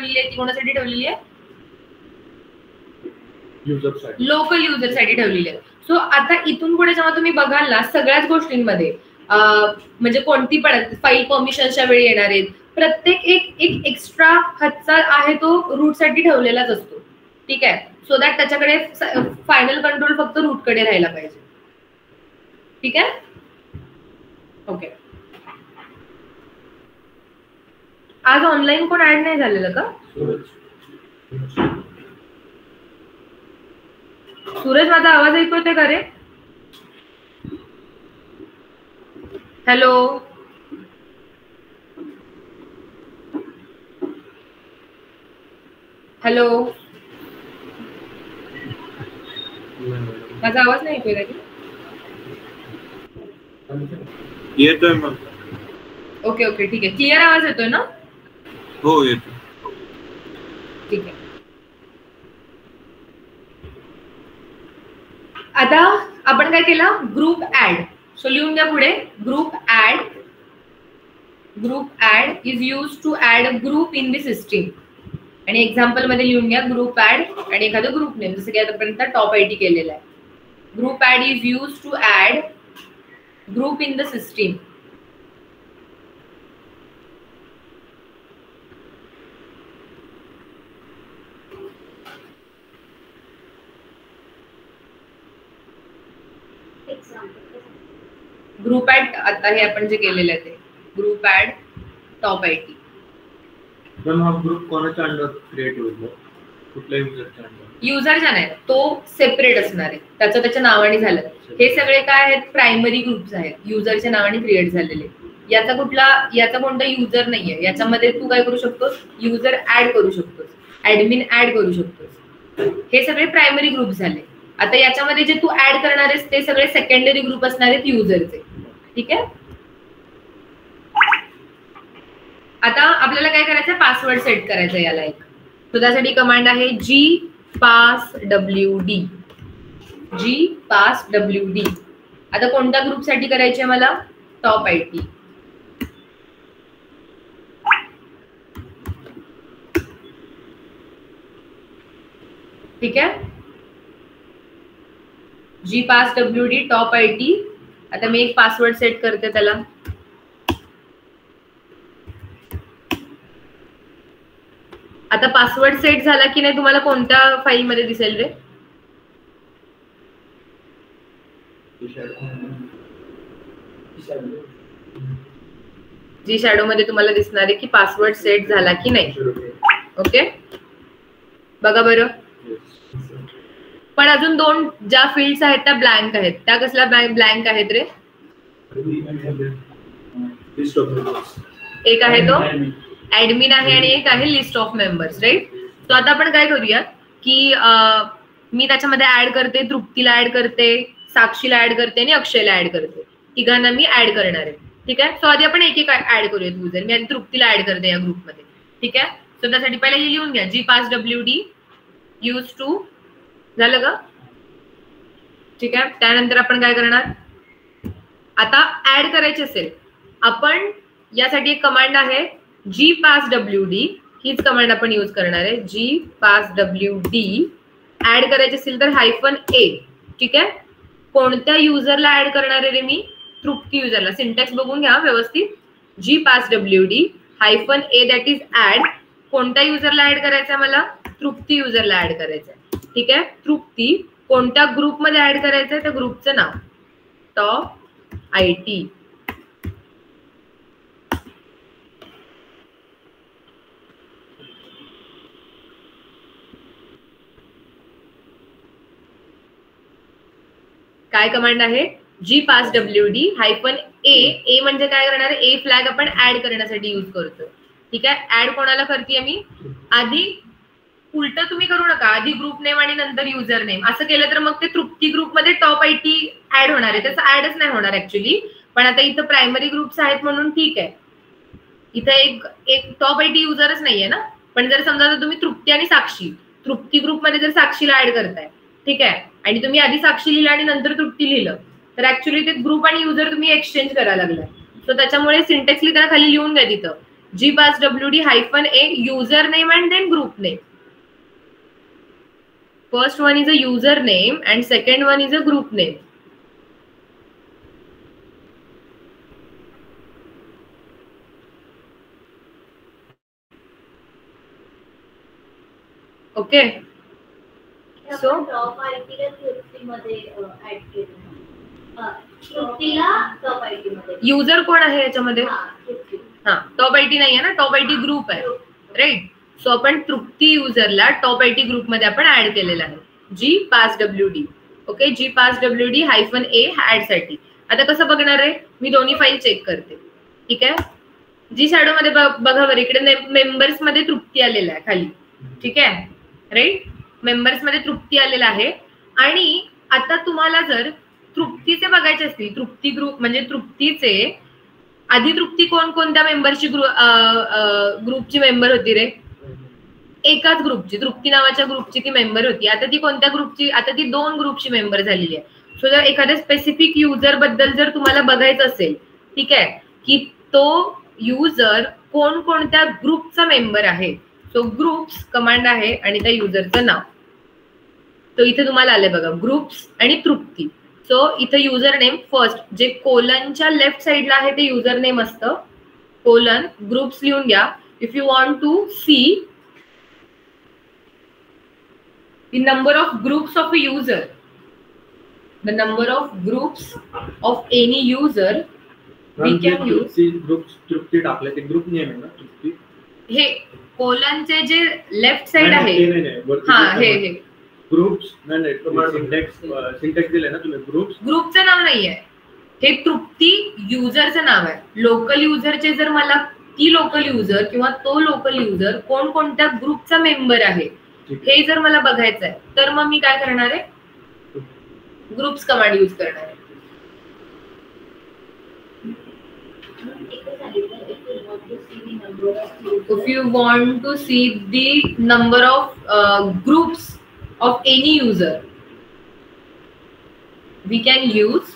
ठेवलेली आहे ती कोणासाठी ठेवलेली आहे? युजरसाठी, लोकल युजरसाठी ठेवलेली आहे. सो आता इथून पुढे जेव्हा तुम्ही बघाल ना सगळ्याच गोष्टींमध्ये म्हणजे कोणती पण फाईल परमिशनच्या वेळी येणार आहेत, प्रत्येक एक एक्स्ट्रा हातचा आहे तो रूट साठी ठेवलेलाच असतो. ठीक आहे, सो दॅट त्याच्याकडे फायनल कंट्रोल फक्त रूटकडे राहायला पाहिजे. ठीक आहे, ओके. आज ऑनलाईन कोण ऍड नाही झालेलं का? सूरज, माझा आवाज ऐकू येतोय का रे? हॅलो, हॅलो, माझा आवाज नाही ऐकू येत? येतोय मग. ओके ओके, ठीक आहे. क्लिअर आवाज येतोय ना? हो येतो. ठीक आहे. आता आपण काय केलं? Group add. सो लिहून घ्या पुढे. Group add is use to add a group in the system. आणि एक्झाम्पल मध्ये लिहून घ्या ग्रुप ऍड आणि एखादं ग्रुप नेम, जसं की आतापर्यंत टॉप आयटी केलेला आहे. Group add is use to add group in the system. Group add आता हे आपण जे केलेलं आहे ते ग्रुप ऍड टॉप आयटी. पण हा ग्रुप कोणाच्या अंडर क्रिएट होईल? कुठल्या युजरच्या अंडर? युजरच्या नाही, तो सेपरेट असणार आहे, त्याचं त्याच्या नावाने झालं. हे सगळे काय आहेत? प्रायमरी ग्रुप्स आहेत, युजरच्या नावाने क्रिएट झालेले. याचा कोणता युजर नाहीये. याच्यामध्ये तू काय करू शकतोस? युजर ऍड करू शकतोस, ऍडमिन ऍड करू शकतोस. हे सगळे प्रायमरी ग्रुप झाले. आता याच्यामध्ये जे तू ऍड करणार आहेस ते सगळे सेकंडरी ग्रुप असणार आहेत युजरचे. ठीक आहे, आता आपल्याला काय करायचं? पासवर्ड सेट करायचा याला एक. तो त्यासाठी कमांड आहे gpasswd. gpasswd. आता कोणत्या ग्रुप साठी करायची आहे मला? Top IT. ठीक आहे, gpasswd टॉप आयटी. आता मी एक पासवर्ड सेट करते त्याला. आता पासवर्ड सेट झाला की नाही तुम्हाला कोणत्या फाईल मध्ये दिसेल रे? जी शॅडो मध्ये तुम्हाला दिसणार आहे की पासवर्ड सेट झाला की नाही. ओके, बघा बरं. पण अजून दोन ज्या फील्ड्स आहेत त्या ब्लँक आहेत. त्या कसल्या ब्लँक आहेत रे? एक आहे तो ऍडमिन आहे आणि एक आहे लिस्ट ऑफ मेंबर्स, राईट? तो आता आपण काय करूया की मी त्याच्यामध्ये ऍड करते, तृप्तीला ऍड करते, साक्षीला ऍड करते आणि अक्षयला ऍड करते. तिघांना मी ऍड करणार आहे. ठीक आहे, सो आधी आपण एक एक ऍड करूया युजर. मी आधी तृप्तीला ऍड करते या ग्रुपमध्ये. ठीक आहे, सो त्यासाठी पहिले हे लिहून घ्या gpasswd यूज टू. झालं का? ठीक आहे, त्यानंतर आपण काय करणार? आता ऍड करायचे असेल आपण यासाठी एक कमांड आहे gpasswd. हीच कमांड आपण यूज करणार आहे gpasswd. ऍड करायचे असेल तर -a. ठीक आहे, कोणत्या युजरला ऍड करणार आहे रे मी? तृप्ती युजरला. सिंटॅक्स बघून घ्या व्यवस्थित. gpasswd -a that is add. कोणत्या युजरला ऍड करायचं मला? तृप्ती युजरला ऍड करायचं. ठीक आहे, तृप्ती कोणत्या ग्रुप मध्ये ऍड करायचंय? त्या ग्रुपचं नाव टॉप आयटी. काय कमांड आहे? gpasswd -a. म्हणजे काय करणार आहे? ए फ्लॅग आपण ऍड करण्यासाठी यूज करतो. ठीक आहे, ऍड कोणाला करते मी? आधी उलट तुम्ही करू नका, आधी ग्रुप नेम आणि नंतर युजर नेम. असं केलं तर मग ते तृप्ती ग्रुप मध्ये टॉप आयटी ऍड होणार आहे. त्याचं ऍडच नाही होणार ऍक्च्युली. पण आता इथं प्रायमरी ग्रुप्स आहेत म्हणून ठीक आहे. इथं एक टॉप आयटी युजरच नाहीये ना. पण जर समजा तुम्ही तृप्ती आणि साक्षी, तृप्ती ग्रुप मध्ये जर साक्षीला ऍड करताय, ठीक आहे, आणि तुम्ही आधी साक्षी लिहिलं आणि नंतर तृप्ती लिहिलं, तर ऍक्च्युली ते ग्रुप आणि युजर तुम्ही एक्सचेंज करायला लागलाय. सो त्याच्यामुळे सिंटेक्सली त्याला खाली लिहून घ्या तिथं gpasswd-a username and then group name. First one is a username and second one is a group name. Okay. So top ID ला तृप्ती मध्ये ऍड केलं. तृप्तीला टॉप आयडी मध्ये. युजर कोण आहे याच्यामध्ये? हा, टॉप आयडी नाही आहे ना, टॉप आयडी ग्रुप आहे, राईट. सो आपण तृप्ती युजरला टॉप आयडी ग्रुप मध्ये आपण ऍड केलेला आहे gpasswd. ओके, gpasswd-a ऍड साठी. आता कसं बघणार आहे मी? दोन्ही फाईल चेक करते. ठीक आहे, जी शॅडो मध्ये बघा बरं, इकडे मेंबर्स मध्ये तृप्ती आलेला आहे खाली. ठीक आहे, राईट. मेंबर्स मध्ये तृप्ती आलेला आहे. आणि आता तुम्हाला जर तृप्तीचे बघायचे असतील, तृप्ती ग्रुप म्हणजे तृप्तीचे आधी तृप्ती कोणत्या मेंबरची ग्रुपची मेंबर होती रे? एकाच ग्रुपची, तृप्ती नावाच्या ग्रुपची ती मेंबर होती. आता ती कोणत्या ग्रुपची? आता ती 2 ग्रुपची मेंबर झालेली आहे. सो जर एखाद्या स्पेसिफिक युजर बद्दल जर तुम्हाला बघायचं असेल, ठीक आहे, की तो युजर कोणत्या ग्रुपचा मेंबर आहे, सो ग्रुप्स कमांड आहे आणि त्या युजरचं नाव. तो इथे तुम्हाला आले बघा, ग्रुप्स आणि तृप्ती. सो इथे युजर नेम फर्स्ट, जे कोलनच्या लेफ्ट साइडला आहे ते युजर नेम असतं, कोलन ग्रुप्स लिहून घ्या. If you want to see the number of groups of a user, the number of groups of any user we can use groups. तृप्ती टाकले ते ग्रुप नेम आहे ना तृप्ती. हे कोलनचे जे लेफ्ट साइड आहे, हा हे ग्रुप्स नाही, सिंटॅक्स दिले ना तुम्ही. ग्रुपचं नाव नाहीये हे, तृप्ती युजरचं नाव आहे. लोकल युजरचे जर मला ती लोकल युजर किंवा तो लोकल युजर कोणत्या ग्रुपचा मेंबर आहे हे जर मला बघायचं आहे, तर मग मी काय करणार आहे? ग्रुप्स कमांड यूज करणार आहे. If you want to see the number of groups of any user, we can use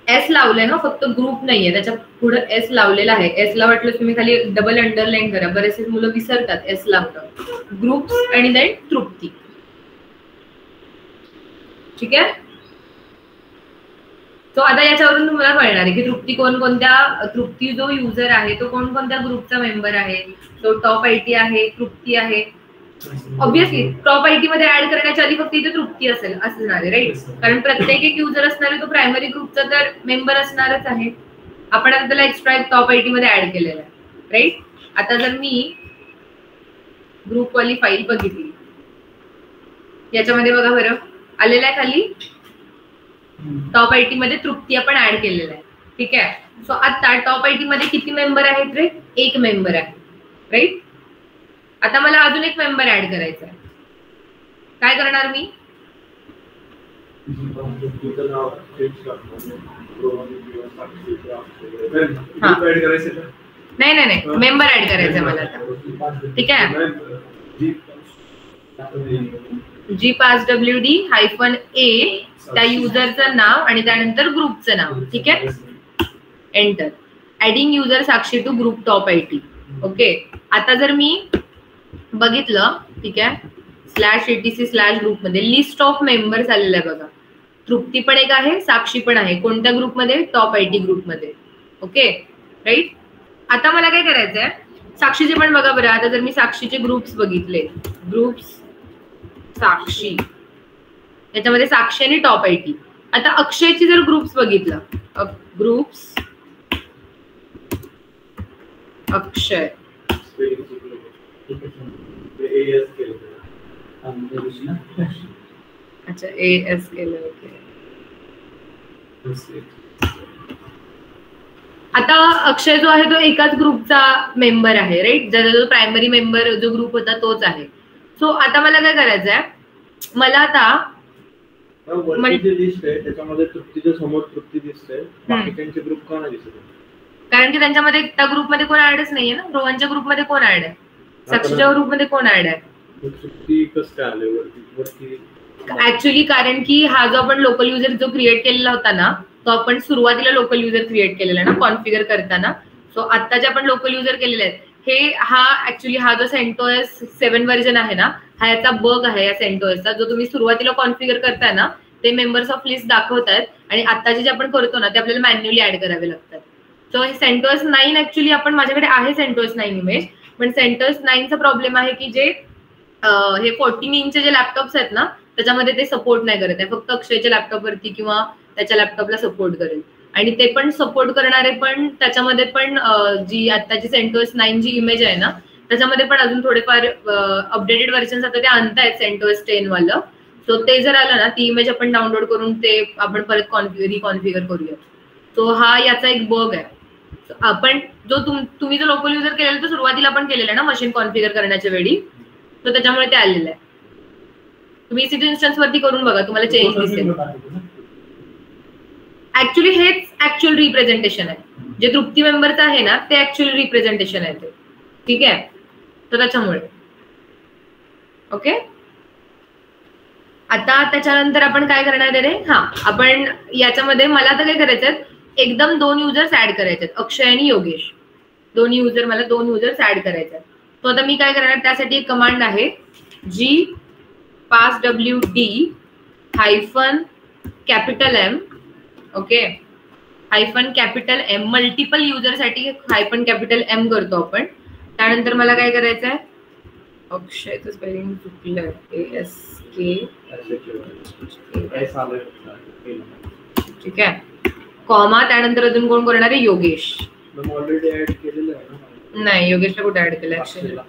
S लावलंय ना, फक्त ग्रुप नाहीये, त्याच्या पुढे S लावलेला आहे. S ला वाटलं तुम्ही खाली डबल अंडरलाईन करा, बरेचसे मुलं विसरतात S लावतात. ग्रुप्स आणि देन तृप्ती. ठीक आहे, तो आता याच्यावरून तुम्हाला कळणार आहे की तृप्ती जो युजर आहे तो कोणत्या ग्रुपचा मेंबर आहे. तो टॉप आयटी आहे, तृप्ती आहे. ऑब्विसली टॉप आयटी मध्ये ऍड करण्याच्या आधी फक्त इथे तृप्ती असणार आहे, राईट. कारण प्रत्येक एक युजर असणार आहे तो प्रायमरी ग्रुपचा तर मेंबर असणारच आहे. आपण आता त्याला एक्स्ट्रा टॉप आयटी मध्ये ऍड केलेला आहे, राईट. आता जर मी ग्रुप वाली फाईल बघितली, याच्यामध्ये बघा बरं आलेला आहे खाली टॉप आयटी मध्ये तृप्ती आपण ऍड केलेला आहे. ठीक आहे, सो आता टॉप आयटी मध्ये किती मेंबर आहेत रे? 1 मेंबर आहे, राईट. आता मला अजून एक मेंबर ऍड करायचा आहे. काय करणार मी? नाही, मेंबर ऍड करायचा मला आता. ठीक आहे, gpasswd-a त्या युजरचं नाव आणि त्यानंतर ग्रुपचं नाव. ठीक आहे, enter. Adding user Sakshi to group top IT. Okay, आता जर मी बघितलं, ठीक आहे, /etc/ग्रुप मध्ये लिस्ट ऑफ मेंबर्स आलेलं आहे बघा. तृप्ती पण एक आहे, साक्षी पण आहे. कोणत्या ग्रुप मध्ये? टॉप आयटी ग्रुप मध्ये. Okay, right. आता मला काय करायचंय? साक्षीचे पण बघा बरं. आता जर मी साक्षीचे ग्रुप्स बघितले, ग्रुप्स साक्षी, त्याच्यामध्ये साक्षी आणि टॉप आयटी. आता अक्षयची जर ग्रुप्स बघितलं, ग्रुप्स अक्षय, अच्छा AS केलं. ओके, आता अक्षय जो आहे तो एकाच ग्रुपचा मेंबर आहे, राईट. ज्याचा जो प्रायमरी मेंबर जो ग्रुप होता तोच आहे. सो आता मला काय करायचंय? मला आता लिस्ट आहे त्याच्यामध्ये तृप्तीच्या समोर तृप्ती दिसते, बाकीच्यांचे ग्रुप का नाही दिसत? कारण की त्यांच्यामध्ये त्या ग्रुपमध्ये कोण ऍडच नाहीये ना. रोहनच्या ग्रुपमध्ये कोण ऍड आहे? साक्षीच्या ग्रुपमध्ये कोण ऍड आहे? ऍक्च्युअली कारण की हा जो आपण लोकल युजर जो क्रिएट केलेला होता ना, तो आपण सुरुवातीला लोकल युजर क्रिएट केलेला ना कॉन्फिगर करताना. सो आता जे आपण लोकल युजर केलेले आहेत हा जो CentOS 7 व्हर्जन आहे ना, हा याचा बग आहे या CentOSचा, जो तुम्ही सुरुवातीला कॉन्फिगर करताय ना ते मेंबर्स ऑफ लिस्ट दाखवतायत आणि आताचे जे आपण करतो ना ते आपल्याला मॅन्युअली ऍड करावे लागतात. सो हे CentOS 9 ऍक्च्युली आपण माझ्याकडे आहे CentOS 9 इमेज, पण CentOS 9चा प्रॉब्लेम आहे की जे हे 14 इंचचे जे लॅपटॉप्स आहेत ना त्याच्यामध्ये ते सपोर्ट नाही करत आहे, फक्त अक्षयच्या लॅपटॉपवरती किंवा त्याच्या लॅपटॉपला सपोर्ट करेल. आणि ते पण सपोर्ट करणारे पण त्याच्यामध्ये पण जी आताची CentOS 9 जी इमेज आहे ना त्याच्यामध्ये पण अजून थोडेफार अपडेटेड व्हर्जन आता ते आणतायत CentOS 10 वालं. सो ते जर आलं ना ती इमेज आपण डाउनलोड करून ते आपण परत रिकॉन्फिगर करूया. सो हा याचा एक बग आहे. आपण जो तुम्ही जो लोकल युजर केलेला तो सुरुवातीला पण केलेला ना मशीन कॉन्फिगर करण्याच्या वेळी, तर त्याच्यामुळे ते आलेलं आहे. तुम्ही EC2 इन्स्टन्स वरती करून बघा, तुम्हाला चेंज दिसेल. ऍक्च्युली हेच ऍक्च्युअल रिप्रेझेंटेशन आहे, जे तृप्ती मेंबरचं आहे ना ते ऍक्च्युअल रिप्रेझेंटेशन आहे ते. ठीक आहे, तर त्याच्यामुळे ओके. आता त्याच्यानंतर आपण काय करणार आहे, आपण याच्यामध्ये मला तर काय करायचं एकदम 2 युजर्स ऍड करायचे, अक्षय आणि योगेश. दोन युजर्स ऍड करायचे. तो आता मी काय करणार, त्यासाठी एक कमांड आहे जी passwd -M okay -M multiple user साठी -M करतो आपण. त्यानंतर मला काय करायचं आहे, अक्षयचं स्पेलिंग चुकलं, ASK ठीक आहे, कॉमा, त्यानंतर अजून कोण करणार आहे, योगेश. ऑलरेडी ऍड केलेलं आहे. नाही, योगेशला कुठे ऍड केलं, अक्षयला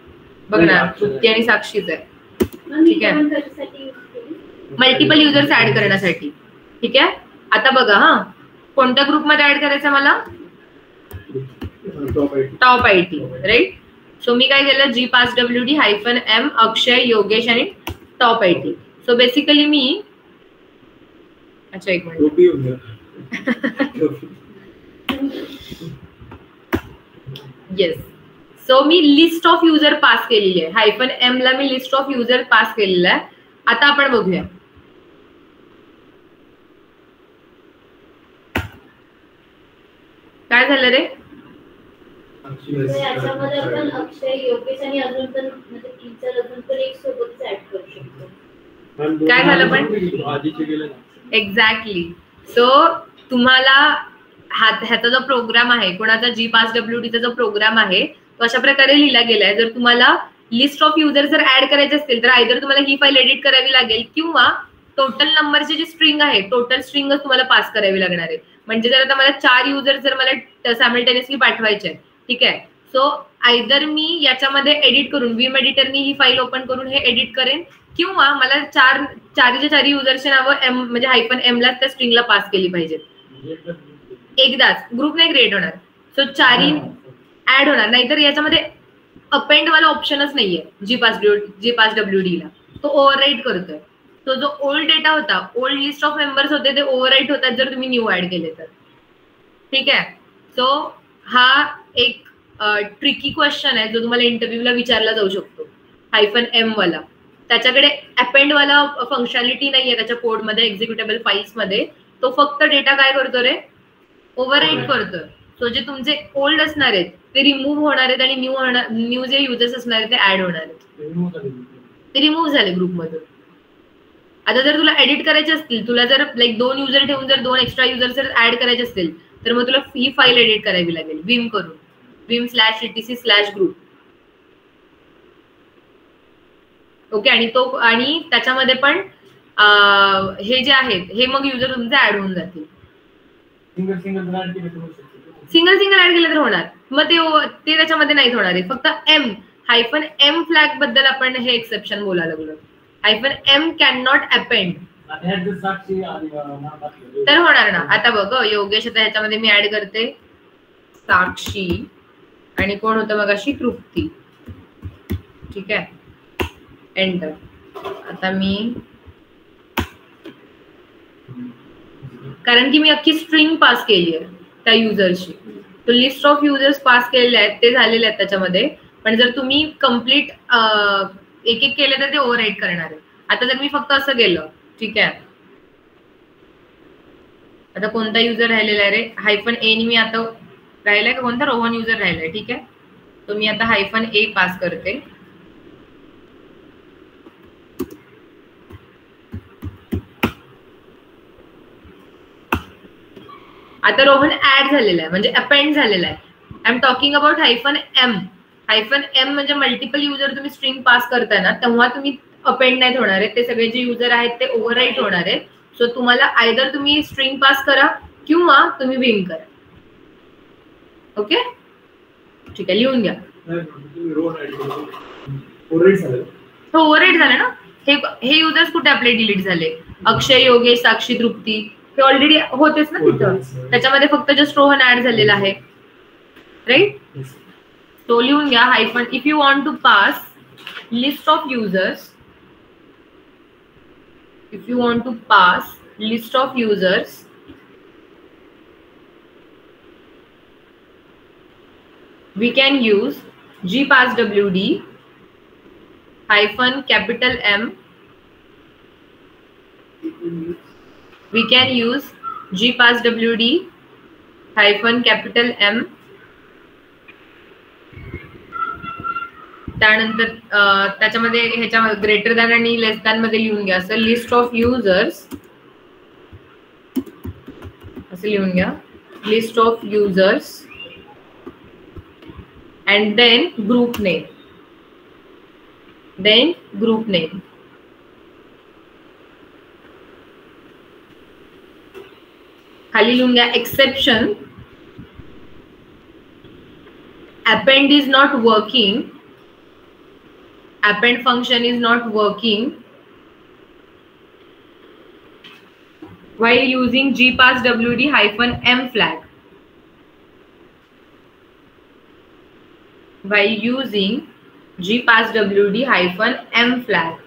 बघ ना, तृप्ती आणि साक्षीच आहे. ठीक आहे, मल्टिपल युजर्स ऍड करण्यासाठी. ठीक आहे, आता बघा कोणत्या ग्रुपमध्ये ऍड करायचं मला, टॉप IT राईट. सो मी काय केलं, जी passwd -M अक्षय, योगेश आणि टॉप IT. सो बेसिकली मी अच्छा एक minute yes. So me list of user pass केलेली आहे, -M ला मी लिस्ट ऑफ युजर पास केलेला आहे. आता आपण बघूया काय झालं रे. याच्यामध्ये आपण अक्षय, योगेश आणि अजून पण म्हणजे टीचर अजून पण एक सोबत ऍड करू शकतो. काय झालं पण एक्झॅक्टली. सो तुम्हाला ह्याचा जो प्रोग्राम आहे, कोणाचा जी passwd जो प्रोग्राम आहे तो अशा प्रकारे लिहिला गेलाय. जर तुम्हाला लिस्ट ऑफ युजर जर ऍड करायचे असतील तर आयदर तुम्हाला ही फाईल एडिट करावी लागेल किंवा टोटल नंबरची जी स्ट्रिंग आहे टोटल स्ट्रिंगच तुम्हाला पास करावी लागणार आहे. म्हणजे जर आता मला 4 युजर जर मला सायमल्टेनियसली पाठवायचे आहे, ठीक आहे, सो आयदर मी याच्यामध्ये एडिट करून विम एडिटरनी ही फाईल ओपन करून हे एडिट करेन किंवा मला 4 युजरचे नावं M म्हणजे -M ला त्या स्ट्रिंगला पास केली पाहिजे. एकदाच ग्रुप नाही क्रिएट होणार. सो 4 ऍड होणार, नाहीतर याच्यामध्ये अपेंड वाला ऑप्शनच नाहीये जी passwd ला, तो ओव्हरराईट करतोय. तो जो ओल्ड डेटा होता, ओल्ड लिस्ट ऑफ मेंबर्स होते ते ओव्हरराईट होतात जर तुम्ही न्यू ऍड केले तर. ठीक आहे, सो हा एक ट्रिकी क्वेश्चन आहे जो तुम्हाला इंटरव्ह्यूला विचारला जाऊ शकतो, -M वाला. त्याच्याकडे अपेंड वाला फंक्शनॅलिटी नाहीये त्याच्या कोडमध्ये, एक्झिक्युटेबल फाईल्स मध्ये. तो फक्त डेटा काय करतो रे, ओव्हरराईट करतोय. सो जे तुमचे ओल्ड असणार आहेत ते रिमूव्ह होणार आहेत आणि न्यू जे युजर्स असणार आहेत ते ऍड होणार आहेत. ते रिमूव्ह झाले ग्रुपमधून. आता जर तुला एडिट करायचे असतील, तुला जर लाईक 2 युजर ठेवून जर 2 एक्स्ट्रा युजर जर ऍड करायचे असतील तर मग तुला ही फाईल एडिट करावी लागेल विम करून, vim/etc/group. ओके, आणि त्याच्यामध्ये पण हे जे आहेत हे मग युजर तुमचे ऍड होऊन जातील. सिंगल ऍड केलं तर होणार, मग ते त्याच्यामध्ये नाहीच होणार आहे. फक्त -M फ्लॅग बद्दल आपण हे एक्सेप्शन बोलायला लागलो. -M कॅन नॉट अपेंड तर होणार ना. आता बघ योगेश, आता ह्याच्यामध्ये मी ऍड करते साक्षी आणि कोण होतं मग अशी तृप्ती. ठीक आहे, एंटर. आता मी कारण की मी अख्खी स्ट्रिंग पास केली आहे त्या युजरची, तो लिस्ट ऑफ युजर्स पास केलेले आहेत ते झालेले आहेत त्याच्यामध्ये. पण जर तुम्ही कम्प्लीट एक केले तर ते ओव्हरराईट करणार आहे. आता जर मी फक्त असं गेलं, ठीक आहे, आता कोणता युजर राहिलेला आहे रे, -A नी मी आता राहिलाय का कोणता? रोहन युजर राहिलाय. ठीक आहे, तो मी आता -a पास करते. आता रोहन ऍड झालेला आहे म्हणजे अपेंड झालेला आहे. I am talking about -m. -m म्हणजे मल्टिपल युजर तुम्ही स्ट्रिंग पास करताय ना, तेव्हा तुम्ही अपेंड नाही होणार आहे. ते सगळे जे युजर आहेत ते ओव्हरराईट होणार आहे. सो तुम्हाला आयदर तुम्ही स्ट्रिंग पास करा किंवा तुम्ही विन करा. ओके, ठीक आहे, लिहून घ्या. हो, ओव्हरराईट झालं ना. हे युजर्स कुठे आपले डिलीट झाले? अक्षय, योगेश, साक्षी, तृप्ती हे ऑलरेडी होतेच ना तिथं. त्याच्यामध्ये फक्त जस्ट रोहन ऍड झालेला आहे, राईट? तो लिहून घ्या hyphen. If you want to pass list of users, if you want to pass list of users, we can use gpasswd hyphen capital M. We can use gpasswd hyphen capital M. त्यानंतर त्याच्यामध्ये ह्याच्या greater than आणि लेस than मध्ये लिहून घ्या असं list of users असं लिहून घ्या. List of users and then group name. खाली लिहून घ्या exception. append is not working. Append function is not working while using gpasswd hyphen m flag. While using gpasswd hyphen m flag.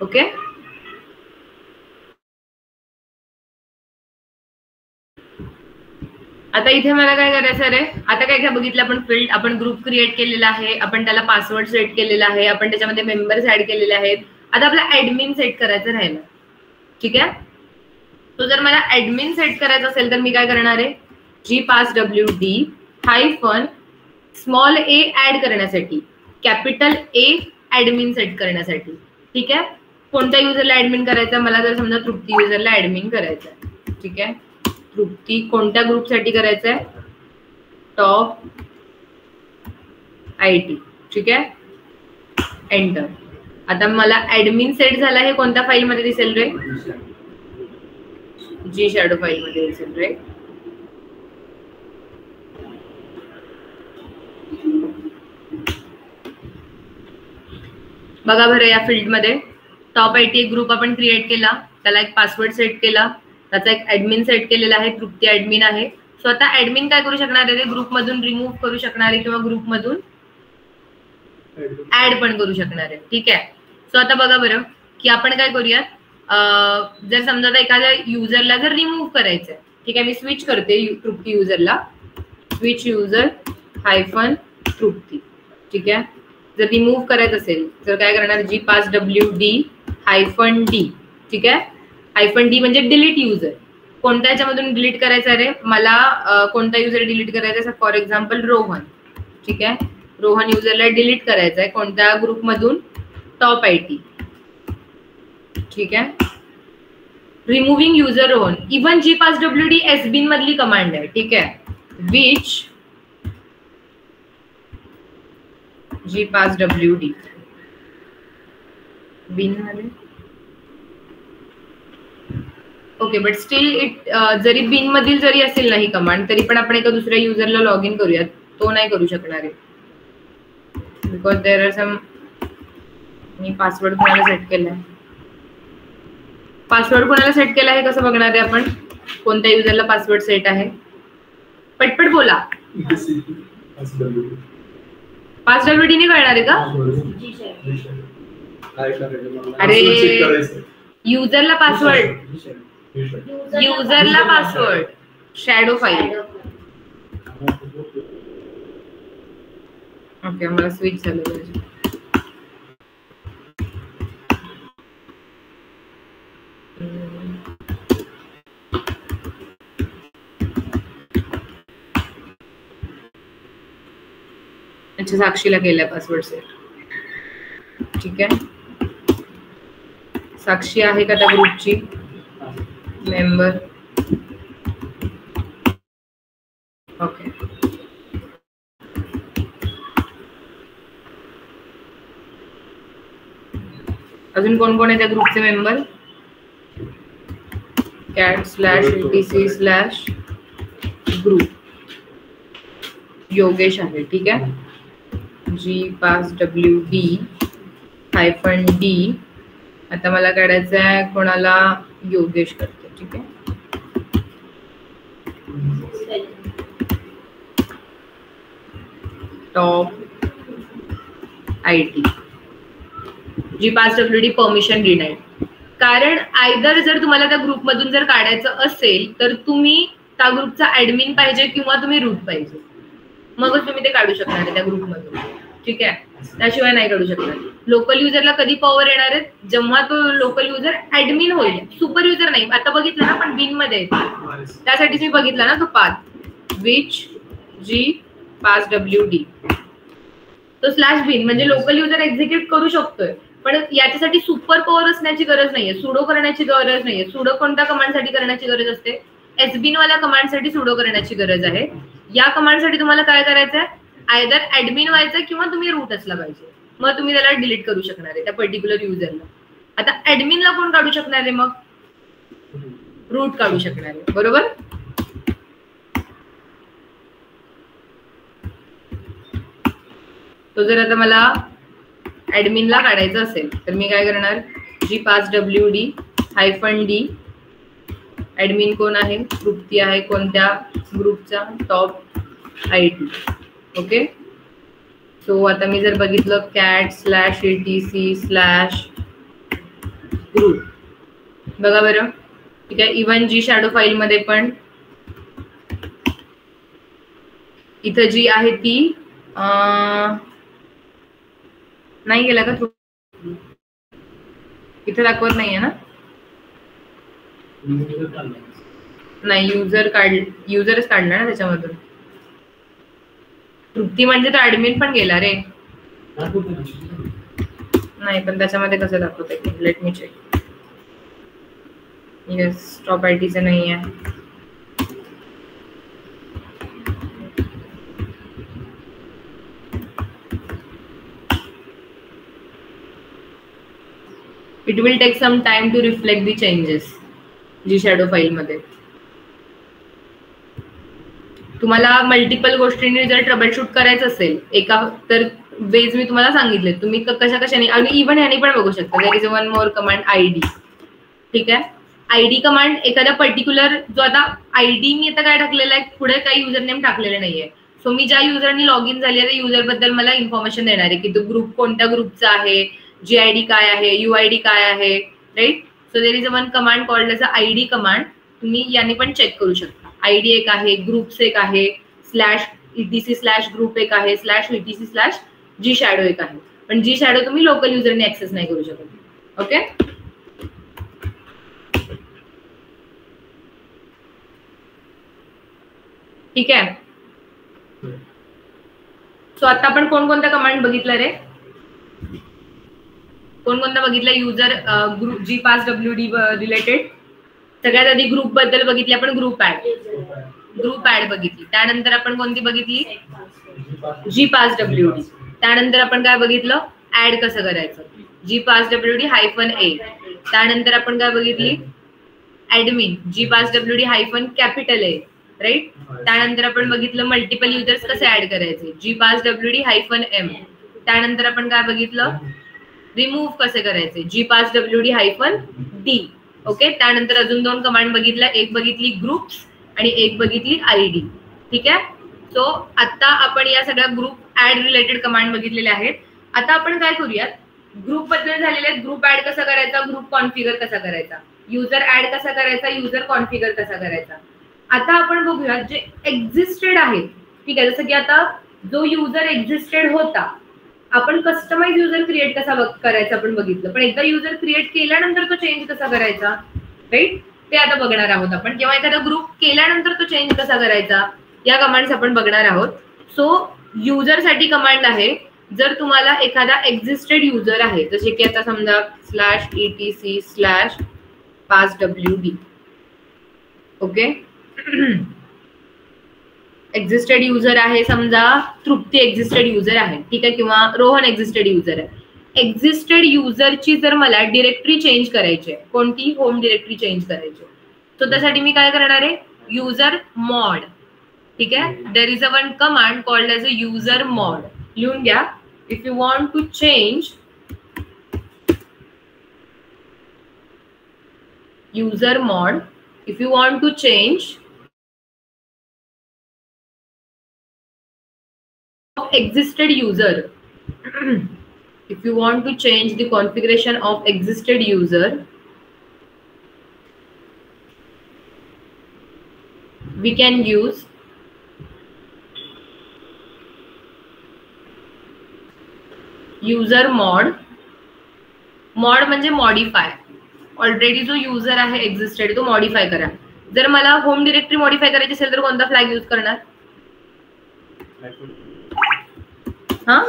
Okay, आता इथे मला काय करायचं रे? आता काय काय बघितलं आपण? फील्ड, आपण ग्रुप क्रिएट केलेला आहे, आपण त्याला पासवर्ड सेट केलेला आहे, आपण त्याच्यामध्ये मेंबर्स ऍड केलेले आहेत. आता आपला ऍडमिन सेट करायचं राहिलं. ठीक आहे, तो जर मला ऍडमिन सेट करायचं असेल तर मी काय करणार आहे? gpasswd hyphen small a add करण्यासाठी, कॅपिटल A ऍडमिन सेट करण्यासाठी. ठीक आहे, कोणत्या युजरला ऍडमिन करायचं? मला जर समजा तृप्ती युजरला ऍडमिन करायचं आहे. ठीक आहे, तृप्ती कोणत्या ग्रुपसाठी करायचं आहे? Top IT. ठीक आहे, एंटर. आता मला ऍडमिन सेट झाला हे कोणत्या फाईल मध्ये दिसेल रे? जी शॅडो फाईल मध्ये दिसेल रे. बघा बरं, या फील्ड मध्ये टॉप IT एक ग्रुप आपण क्रिएट केला, त्याला एक पासवर्ड सेट केला, त्याचा एक ऍडमिन सेट केलेला आहे, तृप्ती ऍडमिन आहे. सो आता ऍडमिन काय करू शकणार आहे? ग्रुप मधून रिमूव्ह करू शकणार आहे किंवा ग्रुप मधून ऍड पण करू शकणार आहे. ठीक आहे, सो आता बघा बरं की आपण काय करूयात, जर समजा आता एखाद्या युजरला जर रिमूव्ह करायचं आहे, ठीक आहे, मी स्विच करते तृप्ती युजरला, स्विच युजर हायफन तृप्ती. ठीक आहे, जर रिमूव्ह करायचं असेल तर काय करणार? gpasswd hyphen d. ठीक आहे, हायफन d म्हणजे डिलीट युजर. कोणत्या याच्यामधून डिलीट करायचं आहे? मला कोणता युजर डिलीट करायचा? For example Rohan. ठीक आहे, रोहन युजरला डिलीट करायचं आहे कोणत्या ग्रुपमधून? Top IT. ठीक आहे, removing user Rohan. Even gpasswd sbin मधली कमांड आहे. ठीक आहे, विच gpasswd bin मध्ये. ओके, बट स्टील इट जरी बिन मधील जरी असेल ना ही कमांड, तरी पण आपण एका दुसऱ्या युजरला लॉग इन करूयात. तो नाही करू शकणार आहे बिकॉज देर आर सम. मी पासवर्ड कोणाला सेट केलाय? पासवर्ड कोणाला सेट केला आहे कसं बघणार आहे आपण? कोणत्या युजरला पासवर्ड सेट आहे? पटपट बोला. पासवर्ड ने कळणार आहे का? अरे युजरला पासवर्ड, युजरला पासवर्ड शॅडो फाईल. ओके, मला स्विच झालं. अच्छा, साक्षीला केलाय पासवर्ड सेट. ठीक आहे, साक्षी आहे का त्या ग्रुपची मेंबर? ओके. अजून कोण कोण आहे त्या ग्रुपचे मेंबर? cat/etc/group योगेश आहे. ठीक आहे, G5WD-D. आता मला काढायचं आहे कोणाला? योगेश करते. ठीक आहे, top IT G5WD permission denied. कारण आयदर जर तुम्हाला त्या ग्रुपमधून जर काढायचं असेल तर तुम्ही त्या ग्रुपचा ऍडमिन पाहिजे किंवा तुम्ही रूट पाहिजे, मगच तुम्ही ते काढू शकणार आहे त्या ग्रुपमधून. ठीक आहे, त्याशिवाय नाही काढू शकणार. लोकल युजरला कधी पॉवर येणार आहे? जेव्हा तो लोकल युजर ऍडमिन होईल, सुपर युजर नाही. आता बघितलं ना पण बिन मध्ये, त्यासाठीच मी बघितला ना तो पाथ विच G5WD, तो /bin म्हणजे लोकल युजर एक्झिक्यूट करू शकतोय. पण याच्यासाठी सुपर पॉवर असण्याची गरज नाहीये, सुडो करण्याची गरज नाहीये. सुडो कोणत्या कमांडसाठी करण्याची गरज असते? SBIN वाल्या कमांडसाठी सुडो करण्याची गरज आहे. या कमांडसाठी तुम्हाला काय करायचं आहे? आयदर ऍडमिन व्हायचं किंवा तुम्ही रूट असला पाहिजे, मग तुम्ही त्याला डिलीट करू शकणार आहे त्या पर्टिक्युलर युजरला. आता ऍडमिनला कोण काढू शकणार आहे? मग रूट काढू शकणार आहे, बरोबर? तो जर आता मला ऍडमिनला काढायचं असेल तर मी काय करणार? G5WD-D. ऍडमिन कोण आहे? तृप्ती आहे. कोणत्या ग्रुपचा? Top IT. ओके, सो आता मी जर बघितलं cat/etc/group, बघा बरं. ठीक आहे, इव्हन जी शॅडो फाईल मध्ये पण इथं जी आहे ती नाही गेला का? इथे दाखवत नाहीये ना? नाही, युजरच काढला ना त्याच्यामधून. तृप्ती म्हणजे तो ऍडमिन पण गेला रे. नाही, पण त्याच्यामध्ये कसं दाखवतंय? Let me check. Yes, top ITचं नाही आहे. It will take some time to reflect the changes. जी शॅडो फाईल मध्ये तुम्हाला मल्टिपल गोष्टींनी जर ट्रबल शूट करायचं असेल एका, तर वेज मी तुम्हाला सांगितले, तुम्ही कशा कशाने. आणि इव्हन ह्याने पण बघू शकता. There is one more command ID. ठीक आहे, ID कमांड एखाद्या पर्टिक्युलर, जो आता ID मी आता काय टाकलेला आहे, पुढे काही युजर नेम टाकलेले नाहीये. सो मी ज्या युजरनी लॉग इन झाली आहे त्या युजर बद्दल मला इन्फॉर्मेशन देणार आहे की तो ग्रुप कोणत्या ग्रुपचा आहे, GID काय आहे, UID काय आहे, right. So there is one command called as ID command. तुम्ही याने पण चेक करू शकता. ID एक आहे, ग्रुप्स एक आहे, /etc/group एक आहे, /etc/G शॅडो एक आहे. पण G शॅडो तुम्ही लोकल युजरने ऍक्सेस नाही करू शकत. ओके, ठीक आहे. सो आता आपण कोणकोणत्या कमांड बघितल्या रे? कोणकोणता बघितला? User group G5WD related. सगळ्यात आधी ग्रुप बद्दल बघितली आपण, ग्रुप ऍड बघितली. त्यानंतर आपण कोणती बघितली? G5WD. त्यानंतर आपण काय बघितलं? ऍड कसं करायचं, G5WD-A. त्यानंतर आपण काय बघितली? Admin, G5WD-A, right. त्यानंतर आपण बघितलं मल्टिपल युजर्स कसे ऍड करायचे, G5WD-M. त्यानंतर आपण काय बघितलं? रिमूव्ह कसे करायचे, G5WD-D. ओके, त्यानंतर अजून 2 कमांड बघितल्या. एक बघितली ग्रुप्स आणि एक बघितली ID. ठीक आहे. सो आता आपण या सगळ्या ग्रुप ऍड रिलेटेड कमांड बघितलेल्या आहेत. आता आपण काय करूयात? ग्रुप बद्दल झालेले आहेत. ग्रुप ऍड कसा करायचा, ग्रुप कॉन्फिगर कसा करायचा, युजर ऍड कसा करायचा, युजर कॉन्फिगर कसा करायचा. आता आपण बघूया जे एक्झिस्टेड आहेत. ठीक आहे, जसं की आता जो युजर एक्झिस्टेड होता, आपण कस्टमाइज युजर क्रिएट कसा करायचा आपण बघितलं. पण एकदा युजर क्रिएट केल्यानंतर तो चेंज कसा करायचा, राईट, ते आता बघणार आहोत आपण. किंवा एखादा ग्रुप केल्यानंतर तो चेंज कसा करायचा, या कमांड्स आपण बघणार आहोत. सो युजर साठी कमांड आहे. जर तुम्हाला एखादा एक्झिस्टेड युजर आहे, जसे की आता समजा /etc/passwd, ओके, एक्झिस्टेड युजर आहे, समजा तृप्ती एक्झिस्टेड युजर आहे, ठीक आहे, किंवा रोहन एक्झिस्टेड युजर आहे. एक्झिस्टेड युजरची जर मला डिरेक्टरी चेंज करायची आहे, कोणती होम डिरेक्टरी चेंज करायची, तर त्यासाठी मी काय करणार आहे, युजर मॉड, ठीक आहे. There is a one command called as a user mod. लिहून घ्या. If you want to change user mod, if you want to change existed user, if you want to change the configuration of existed user, we can use user mod. mod म्हणजे modify. Already जो user आहे existed तो modify करा. जर मला home directory modify करायची असेल तर कोणता फ्लॅग यूज करणार? हा,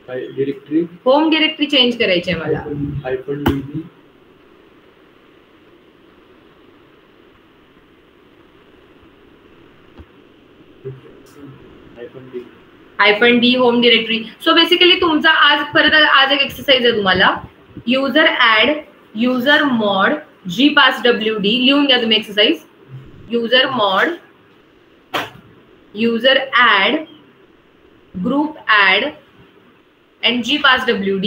डिरेक्टरी होम डिरेक्टरी चेंज करायची आहे मला. -d home directory. So basically तुमचा आज एक एक्सरसाइज आहे तुम्हाला. User add user mod gpasswd लिहून घ्या तुम्ही exercise. User mod user add group add and gpasswd.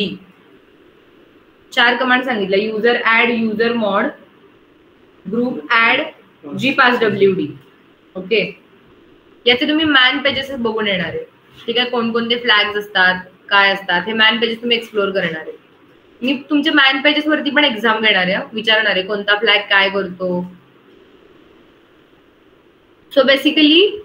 4 command सांगितल्या. User add user mod group add gpasswd. Okay, याचे तुम्ही मॅन पेजेस बघून येणार आहे, ठीक आहे. कोणकोणते फ्लॅग्स असतात, काय असतात, हे मॅन पेजेस तुम्ही एक्सप्लोर करणार आहे. मी तुमच्या मॅन पेजेस वरती पण एक्झाम घेणार आहे, विचारणार आहे कोणता फ्लॅग काय करतो. सो बेसिकली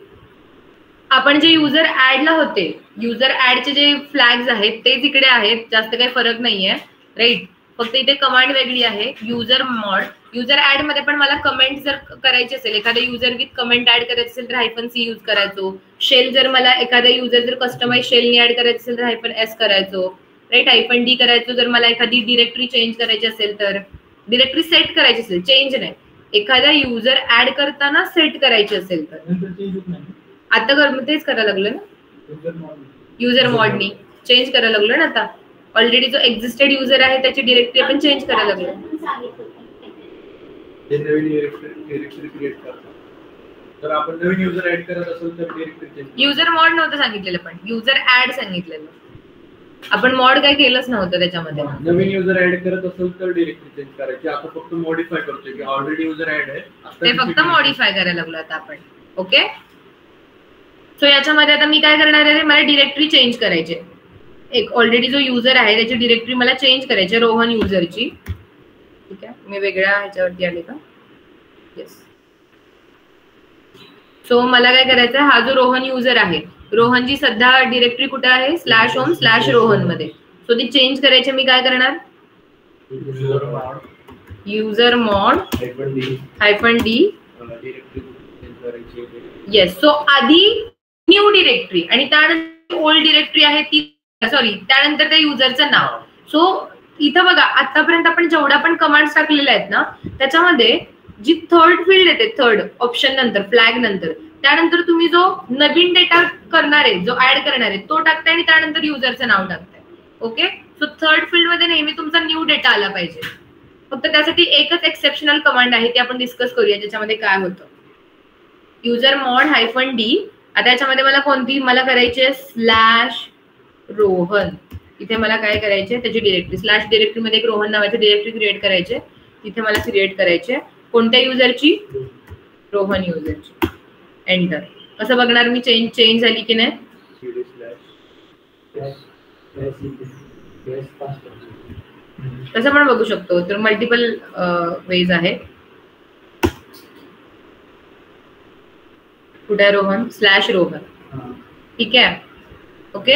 आपण जे युजर ऍडला होते, युजर ऍडचे जे फ्लॅग्स आहेत तेच इकडे आहेत, जास्त काही फरक नाहीये, राईट. फक्त इथे कमांड वेगळी आहे. User mod. युजर ऍड मध्ये पण मला कमेंट जर करायची असेल, एखादा युजर विथ कमेंट ऍड करायचं असेल तर -c यूज करायचो. शेल जर मला एखादा युजर जर कस्टमाइज शेलनी ऍड करायचं असेल तर -s करायचो, राईट. -d करायचो. जर मला एखादी डिरेक्टरी चेंज करायची असेल तर, डिरेक्टरी सेट करायची असेल, चेंज नाही, एखादा युजर ऍड करताना सेट करायची असेल तर आता तेच करायला लागलं ना, युजर मॉडनी चेंज करायला लागलो ना. आता ऑलरेडी जो एक्झिस्टेड युजर आहे त्याची डिरेक्टरी आपण चेंज करायला लागलो. तर आपण नवीन युजर ऍड करत असेल तर डिरेक्टरी चेंज. युजर मॉड नव्हतं सांगितलेलं, पण युजर ऍड सांगितलेलं. आपण मॉड काय केलंच नव्हतं त्याच्यामध्ये. नवीन युजर ऍड करत असेल तर डिरेक्टरी चेंज करायची. आता फक्त मॉडिफाय करतोय की ऑलरेडी युजर ऍड आहे ते फक्त मॉडिफाय करायला लागलो आता आपण. ओके, सो याच्यामध्ये आता मी काय करणार आहे, मला डिरेक्टरी चेंज करायची. एक ऑलरेडी जो युजर आहे त्याची डिरेक्टरी मला चेंज करायची, रोहन युजरची, ठीक आहे. मी वेगळ्या ह्याच्यावरती आले का? येस. सो मला काय करायचं, हा जो रोहन युजर आहे, रोहनची सध्या डिरेक्टरी कुठे आहे, /home/रोहन मध्ये. सो ती चेंज करायची. मी काय करणार, user mod -d. Yes. So आधी न्यू डिरेक्टरी आणि त्यानंतर ओल्ड डिरेक्टरी आहे ती, सॉरी, त्यानंतर त्या युजरचं नाव. सो इथं बघा, आतापर्यंत आपण जेवढ्या पण कमांड्स टाकलेल्या आहेत ना, त्याच्यामध्ये जी थर्ड फील्ड येते, थर्ड ऑप्शन नंतर, फ्लॅग नंतर, त्यानंतर तुम्ही जो नवीन डेटा करणार आहे, जो ऍड करणार आहे तो टाकताय आणि त्यानंतर युजरचं नाव टाकताय. ओके, सो थर्ड फील्ड मध्ये नेहमी तुमचा न्यू डेटा आला पाहिजे. फक्त त्यासाठी एकच एक्सेप्शनल कमांड आहे, ती आपण डिस्कस करूया, ज्याच्यामध्ये काय होतं. User mod -d. आता याच्यामध्ये मला कोणती, मला करायची आहे /रोहन. इथे मला काय करायचे, त्याची डिरेक्टरी /डिरेक्टरी मध्ये एक रोहन नावाची डिरेक्टरी क्रिएट करायचे. तिथे मला क्रिएट करायचे कोणत्या युजरची, रोहन युजरची. एंटर. कसं बघणार मी चेंज झाली की नाही? तसं पण बघू शकतो. तर मल्टिपल वेज आहे. कुठे आहे रोहन, /रोहन, ठीक आहे. ओके,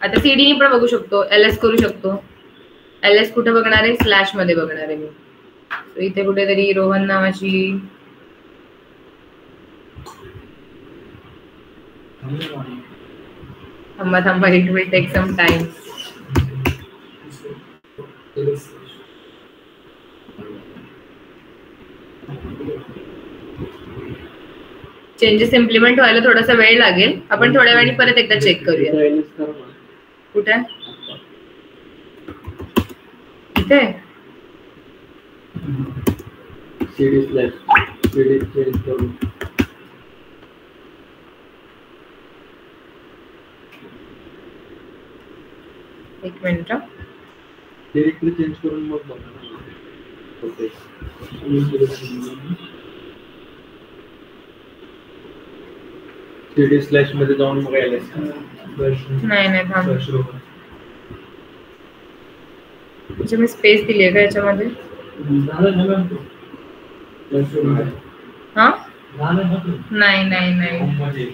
आता सीडीनी पण बघू शकतो, ls करू शकतो. ls कुठे बघणार आहे, स्लॅश मध्ये बघणार आहे मी. So इथे कुठेतरी रोहन नावाची थांबा, it will take some time. Changes implement व्हायला थोडासा वेळ लागेल. आपण थोड्या वेळाने परत एकदा चेक करूया. कुठे इथे एक मिनिट. डिरेक्टली चेंज करून मग बघा. ओके CD स्लॅश मध्ये जाऊन मग LS नाही थांब. म्हणजे मी स्पेस दिली आहे का याच्यामध्ये? हा नाही.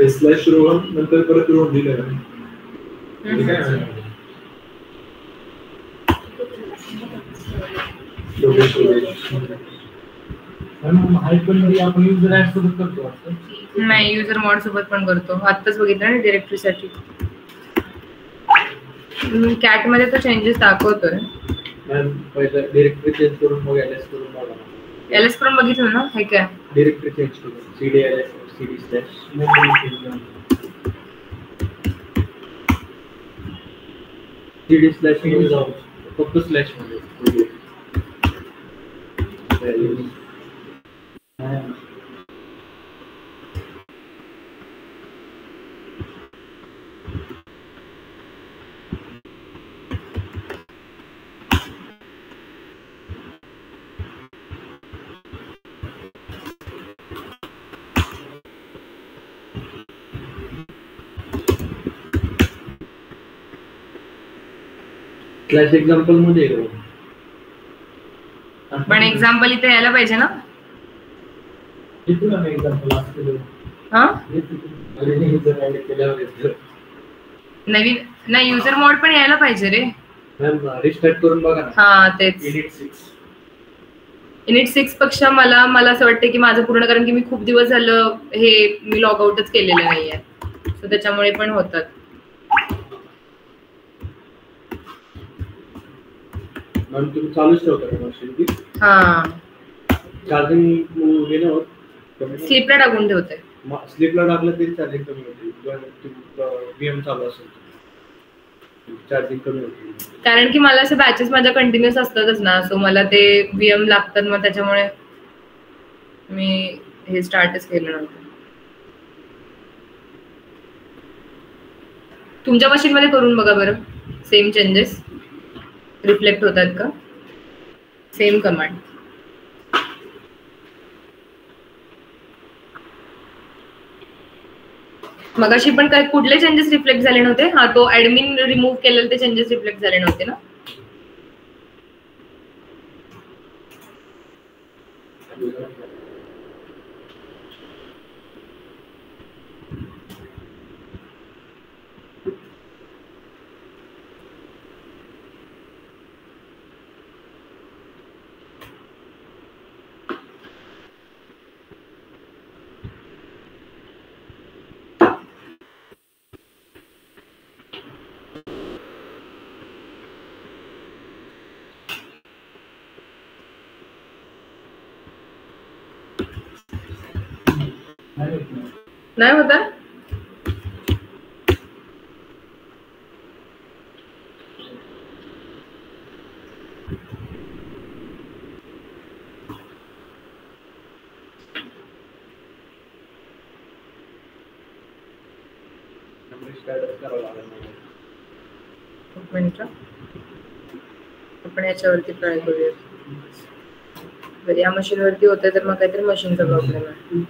स्लॅश रो नंतर परत रो दिलं. नाही, युजर मॉड सोबत पण करतो. आत्ताच बघितलं ना डिरेक्टरीसाठी. कॅट मध्ये तर चेंजेस दाखवतोय. डिरेक्टरी चेंज करून मग LS करून बघा. LS करून बघितलं ना. हे काय डिरेक्टरी चेंज करून CD LS CD स्लॅश मध्ये जाऊ. फक्त स्लॅश मध्ये क्लास एक्झाम्पल मध्ये पण एक्झाम्पल इथे यायला पाहिजे ना. नवीन नाही, युजर मॉड पण यायला पाहिजे रे. रिस्टार्ट करून बघा. हा तेच. इनिट 6 पेक्षा मला असं वाटतं की माझं पूर्ण, कारण की मी खूप दिवस झालं हे मी लॉग आउटच केलेलं नाहीये. सो त्याच्यामुळे पण होतात. मॅम तुम्ही चालूच ठेवता मशीन? हा, चार्जिंग हे ना होत. स्लीपला टाकून ठेवते. स्लीपला टाकलं तरी चार्जिंग कमी होते. VM चालू असेल चार्जिंग कमी होते. कारण की मला असे बॅचेस माझ्या कंटिन्युअस असतातच ना. सो मला ते VM लागतात. मग त्याच्यामुळे मी हे स्टार्टच केलं नव्हतं. तुमच्या मशीन मध्ये करून बघा बरं. सेम चेंजेस रिफ्लेक्ट होतात का? Same command. मगाशी पण काय कुठले चेंजेस रिफ्लेक्ट झाले नव्हते? हा, तो ऍडमिन रिमूव्ह केलेले ते चेंजेस रिफ्लेक्ट झाले नव्हते ना. नाही होता. मिनिट, आपण याच्यावरती ट्राय करूया. जर या मशीन वरती होतं तर मग काहीतरी मशीनचा प्रॉब्लेम आहे.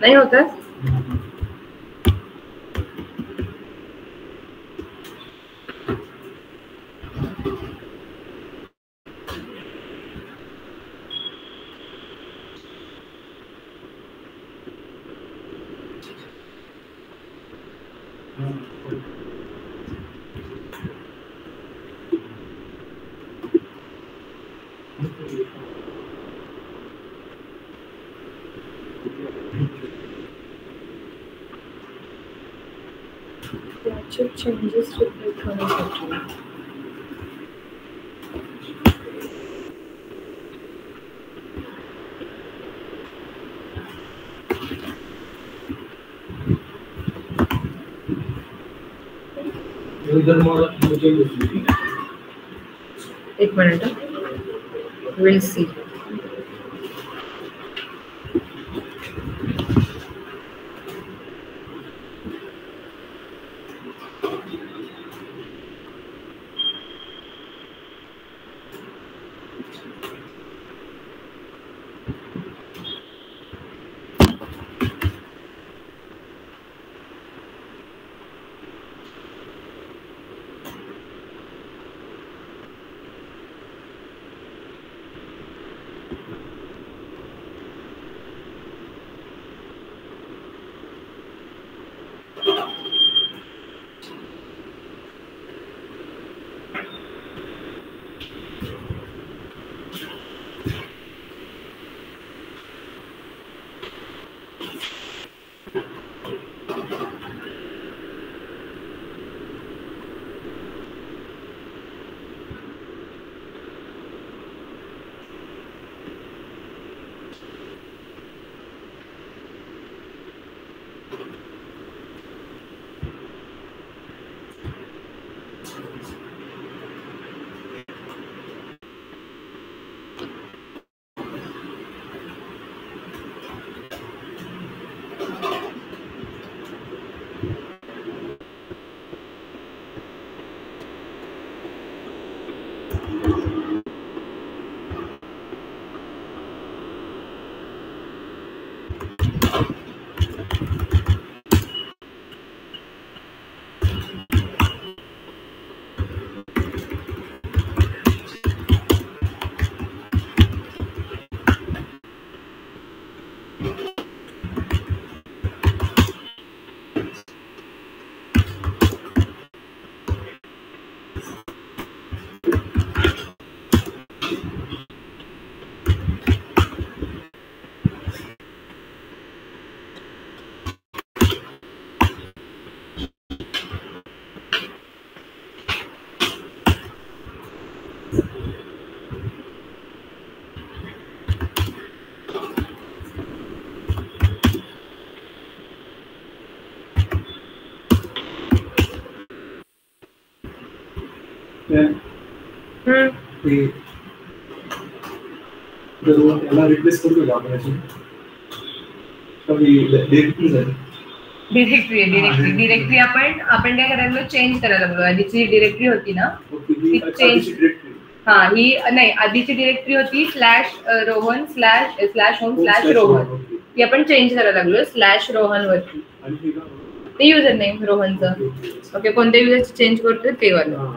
नाही होत आहे? त्याचे चेंजेस रिफ्लेक्ट होण्यासाठी एक मिनिट, विल सी. याला रिप्लेस करतो का आपण याची? डिरेक्टरी आपण काय करायला चेंज करायला लागलो. आधीची डिरेक्टरी होती ना ती चेंज. हा, ही नाही, आधीची डिरेक्टरी होती /रोहन /होम/रोहन. ती आपण चेंज करायला लागलो /रोहन वरती. ते युजर नेम रोहनचं. ओके, कोणत्या युजर चेंज करतोय ते वाला.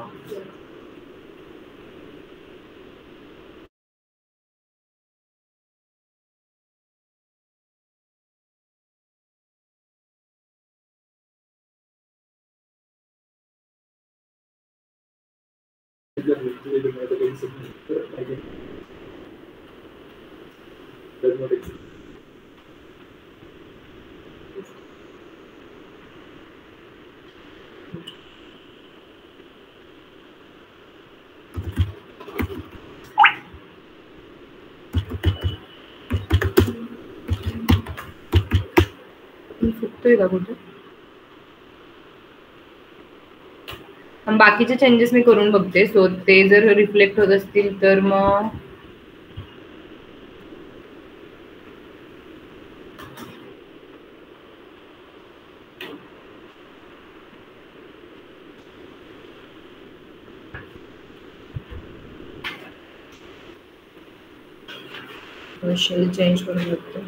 फुटतोय का कुठे? बाकीचे चेंजेस मी करून बघते. सो ते जर रिफ्लेक्ट होत असतील तर मग शेल चेंज करून बघते.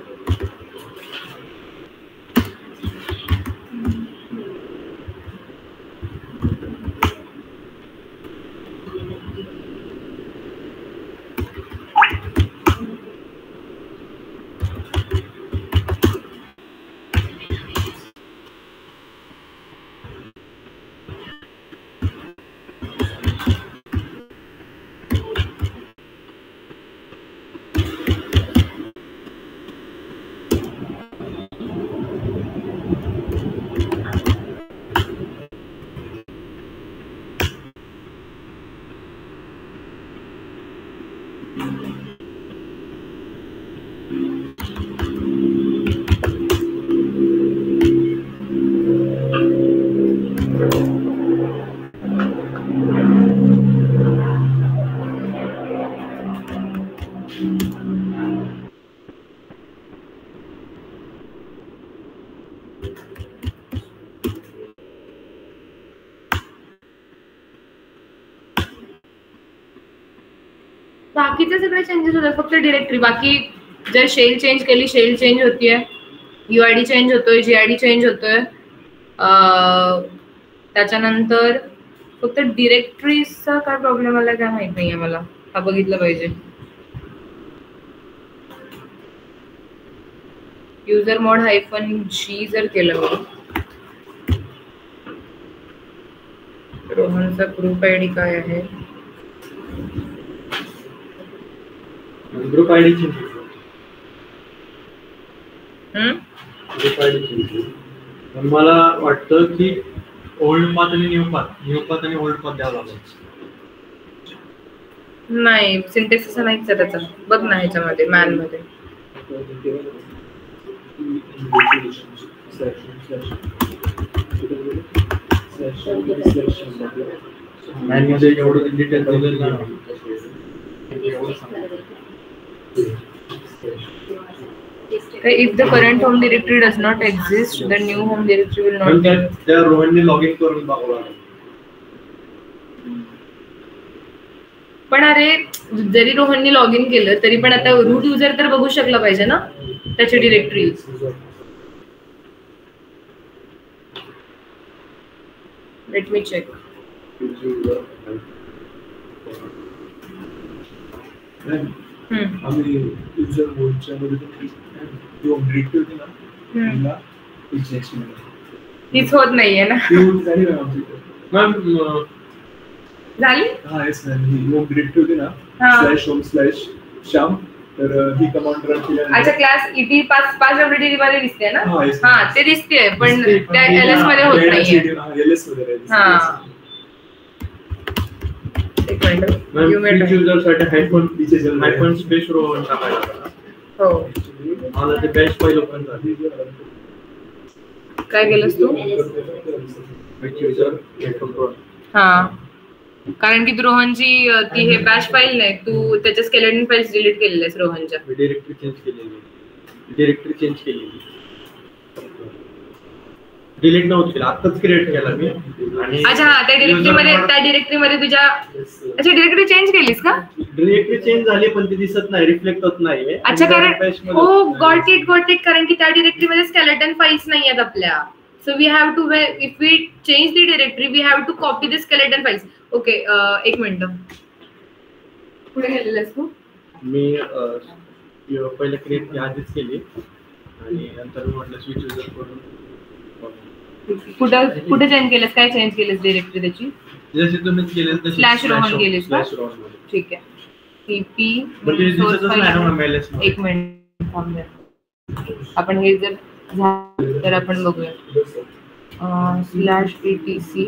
बाकीचे सगळे चेंजेस होतात, फक्त डिरेक्टरी. बाकी जर शेल चेंज केली, शेल चेंज होतीये, UID चेंज होतोय, GID चेंज होतोय. त्याच्यानंतर फक्त डिरेक्टरीचा काय प्रॉब्लेम आला काय माहित नाहीये मला, हा बघितलं पाहिजे. युजर मोड -G जर केलं मी, रोहनचा ग्रुप ID काय आहे? Group ID change group ID change. पण मला वाटतं की ओल्ड पाथ आणि न्यू पाथ आणि ओल्ड पाथ द्यावा लागेल. नाही, सिंटेक्स असा नाहीच त्याचा. बघ ना ह्याच्यामध्ये मॅन मध्ये मॅन मध्ये एवढं डिटेल दिलेलं नाही. If the current home directory does not exist, the new home directory will not. त्या रोहनने लॉग इन करून बघावं. पण अरे जरी रोहनने लॉग इन केलं तरी पण आता रूट युजर तर बघू शकला पाहिजे ना त्याची डिरेक्टरी. Let me check. आम्ही युजर मोडच्या मध्ये जो डिरेक्टरी होती ना तिला इचेक्स तीच होत नाहीये ना. मॅम झाली. हा येस मॅम, ही होम डिरेक्टरी होती ना /home/श्याम, तर ही कमांड रन केली. अच्छा, क्लास ET 5 WD मध्ये दिसते ना. हा ते दिसते पण त्या LS मध्ये होत नाहीये. LS मध्ये हा एक मिनिट. मॅम युजर साठी हायफन स्पेस रोहन टाकायचा. हो, मला ते बॅच फाईल ओपन झाली. काय केलंस तू? हा, कारण की रोहनची ती हे बॅश फाईल नाही, तू त्याच्या स्केलेटन फाईल्स डिलीट केलेल्या आहेत रोहनच्या. डिरेक्टरी चेंज केलेली. डिलीट नव्हती केलं, आताच क्रिएट केला मी. आणि अच्छा, त्या डिरेक्टरी मध्ये तुझ्या अच्छा डिरेक्टरी चेंज केलीस का? डिरेक्टरी चेंज झाली पण ती दिसत नाही, रिफ्लेक्ट होत नाही. अच्छा, कारण हो गॉट इट कारण की त्या डिरेक्टरी मध्ये स्केलेटन फाईल्स नाही आहेत आपल्या. So we have to, if we change the directory, we have to copy the skeleton files. Okay, एक मिनिट. पुढे गेलेलास तू? मी पहिले क्रिएट आधीच केली आणि नंतर म्हटलं स्विच युजर करून. कुठे चेंज केलंस? काय चेंज केलंस डिरेक्टरी त्याची? जसे तुम्ही केले तसे /rohan केलीस का? ठीक आहे. TP एक मिनिट थांब. आपण हे जर तर आपण बघूया. /etc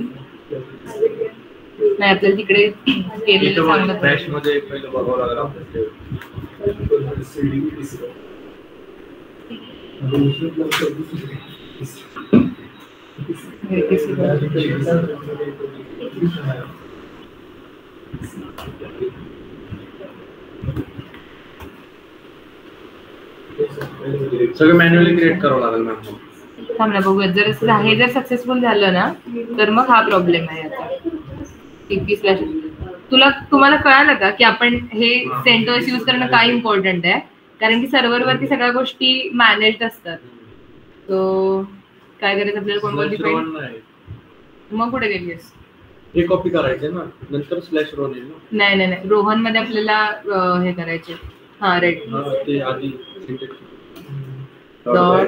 नाही, आपल्याला तिकडे केलेलं चांगलं. बॅश मध्ये पहिलं बघावं लागेल आपल्याला. सगळं मॅन्युअली क्रिएट करावं लागेल मॅम. थांब ना बघूया, जर हे जर सक्सेसफुल झालं ना तर मग हा प्रॉब्लेम आहे आता. तुम्हाला कळालं का की आपण हे सेंटर्स यूज करणं काय इम्पॉर्टंट आहे, कारण की सर्व्हरवरती सगळ्या गोष्टी मॅनेज्ड असतात. तो काय करायचं आपल्याला, कोणकोणती फाईल मग कुठे गेलीस? हे कॉपी करायचे ना, नंतर स्लॅश रोहन येईल ना. नाही नाही नाही, रोहन मध्ये आपल्याला हे करायचे. हा राईट, ते आधी dot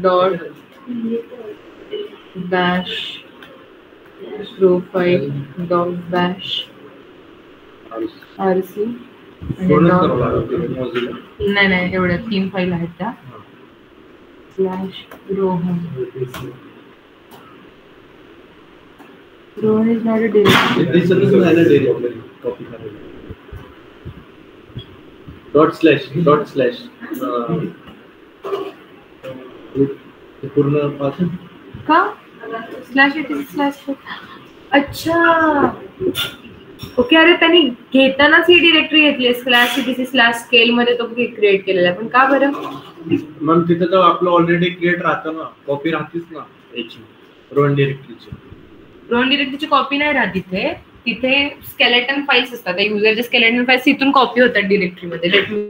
dot Bash profile dot Bash RC नाही नाही, एवढ्या 3 फाईल आहेत त्या. Slash Rohan is not a directory. Dot slash पूर्ण पाच का स्लॅश स्लॅश. अच्छा ओके, अरे त्यांनी घेतानाच ही डिरेक्टरी घेतली स्लॅश ETC स्लॅश स्केल मध्ये तो क्रिएट केलेला आहे, पण का बरं? मग तिथं तर आपलं ऑलरेडी क्रिएट राहतं ना, कॉपी राहतीच ना याची रोहन डिरेक्टरीची. रोहन डिरेक्टरीची कॉपी नाही राहत तिथे, तिथे स्केलेटन फाईल्स असतात, युजरचे स्केलेटन फाईल्स तिथून कॉपी होतात डिरेक्टरीमध्ये. Let me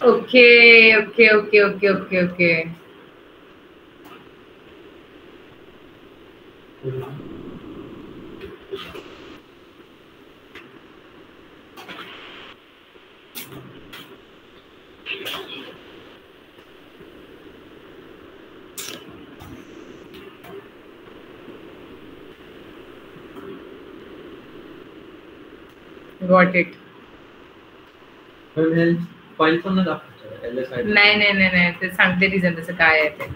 okay okay okay okay okay okay got it. File पण नाही दाखवत. नाही नाही नाही नाही, ते सांगते रिझन त्याचं काय आहे ते.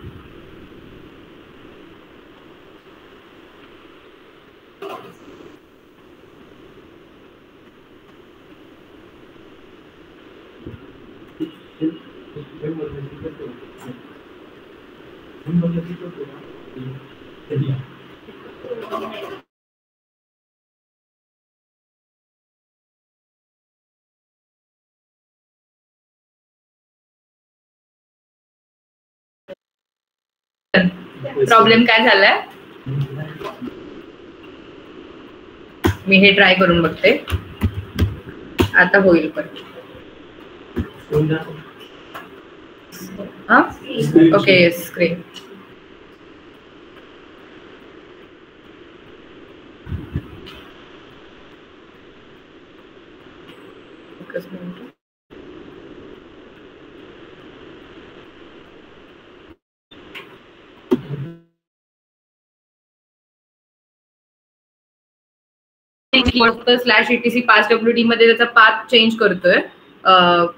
प्रॉब्लेम काय झालाय, मी हे ट्राय करून बघते, आता होईल पण. हा okay yes, screen. Slash etc pass WD मध्ये त्याचा पाथ चेंज करतोय,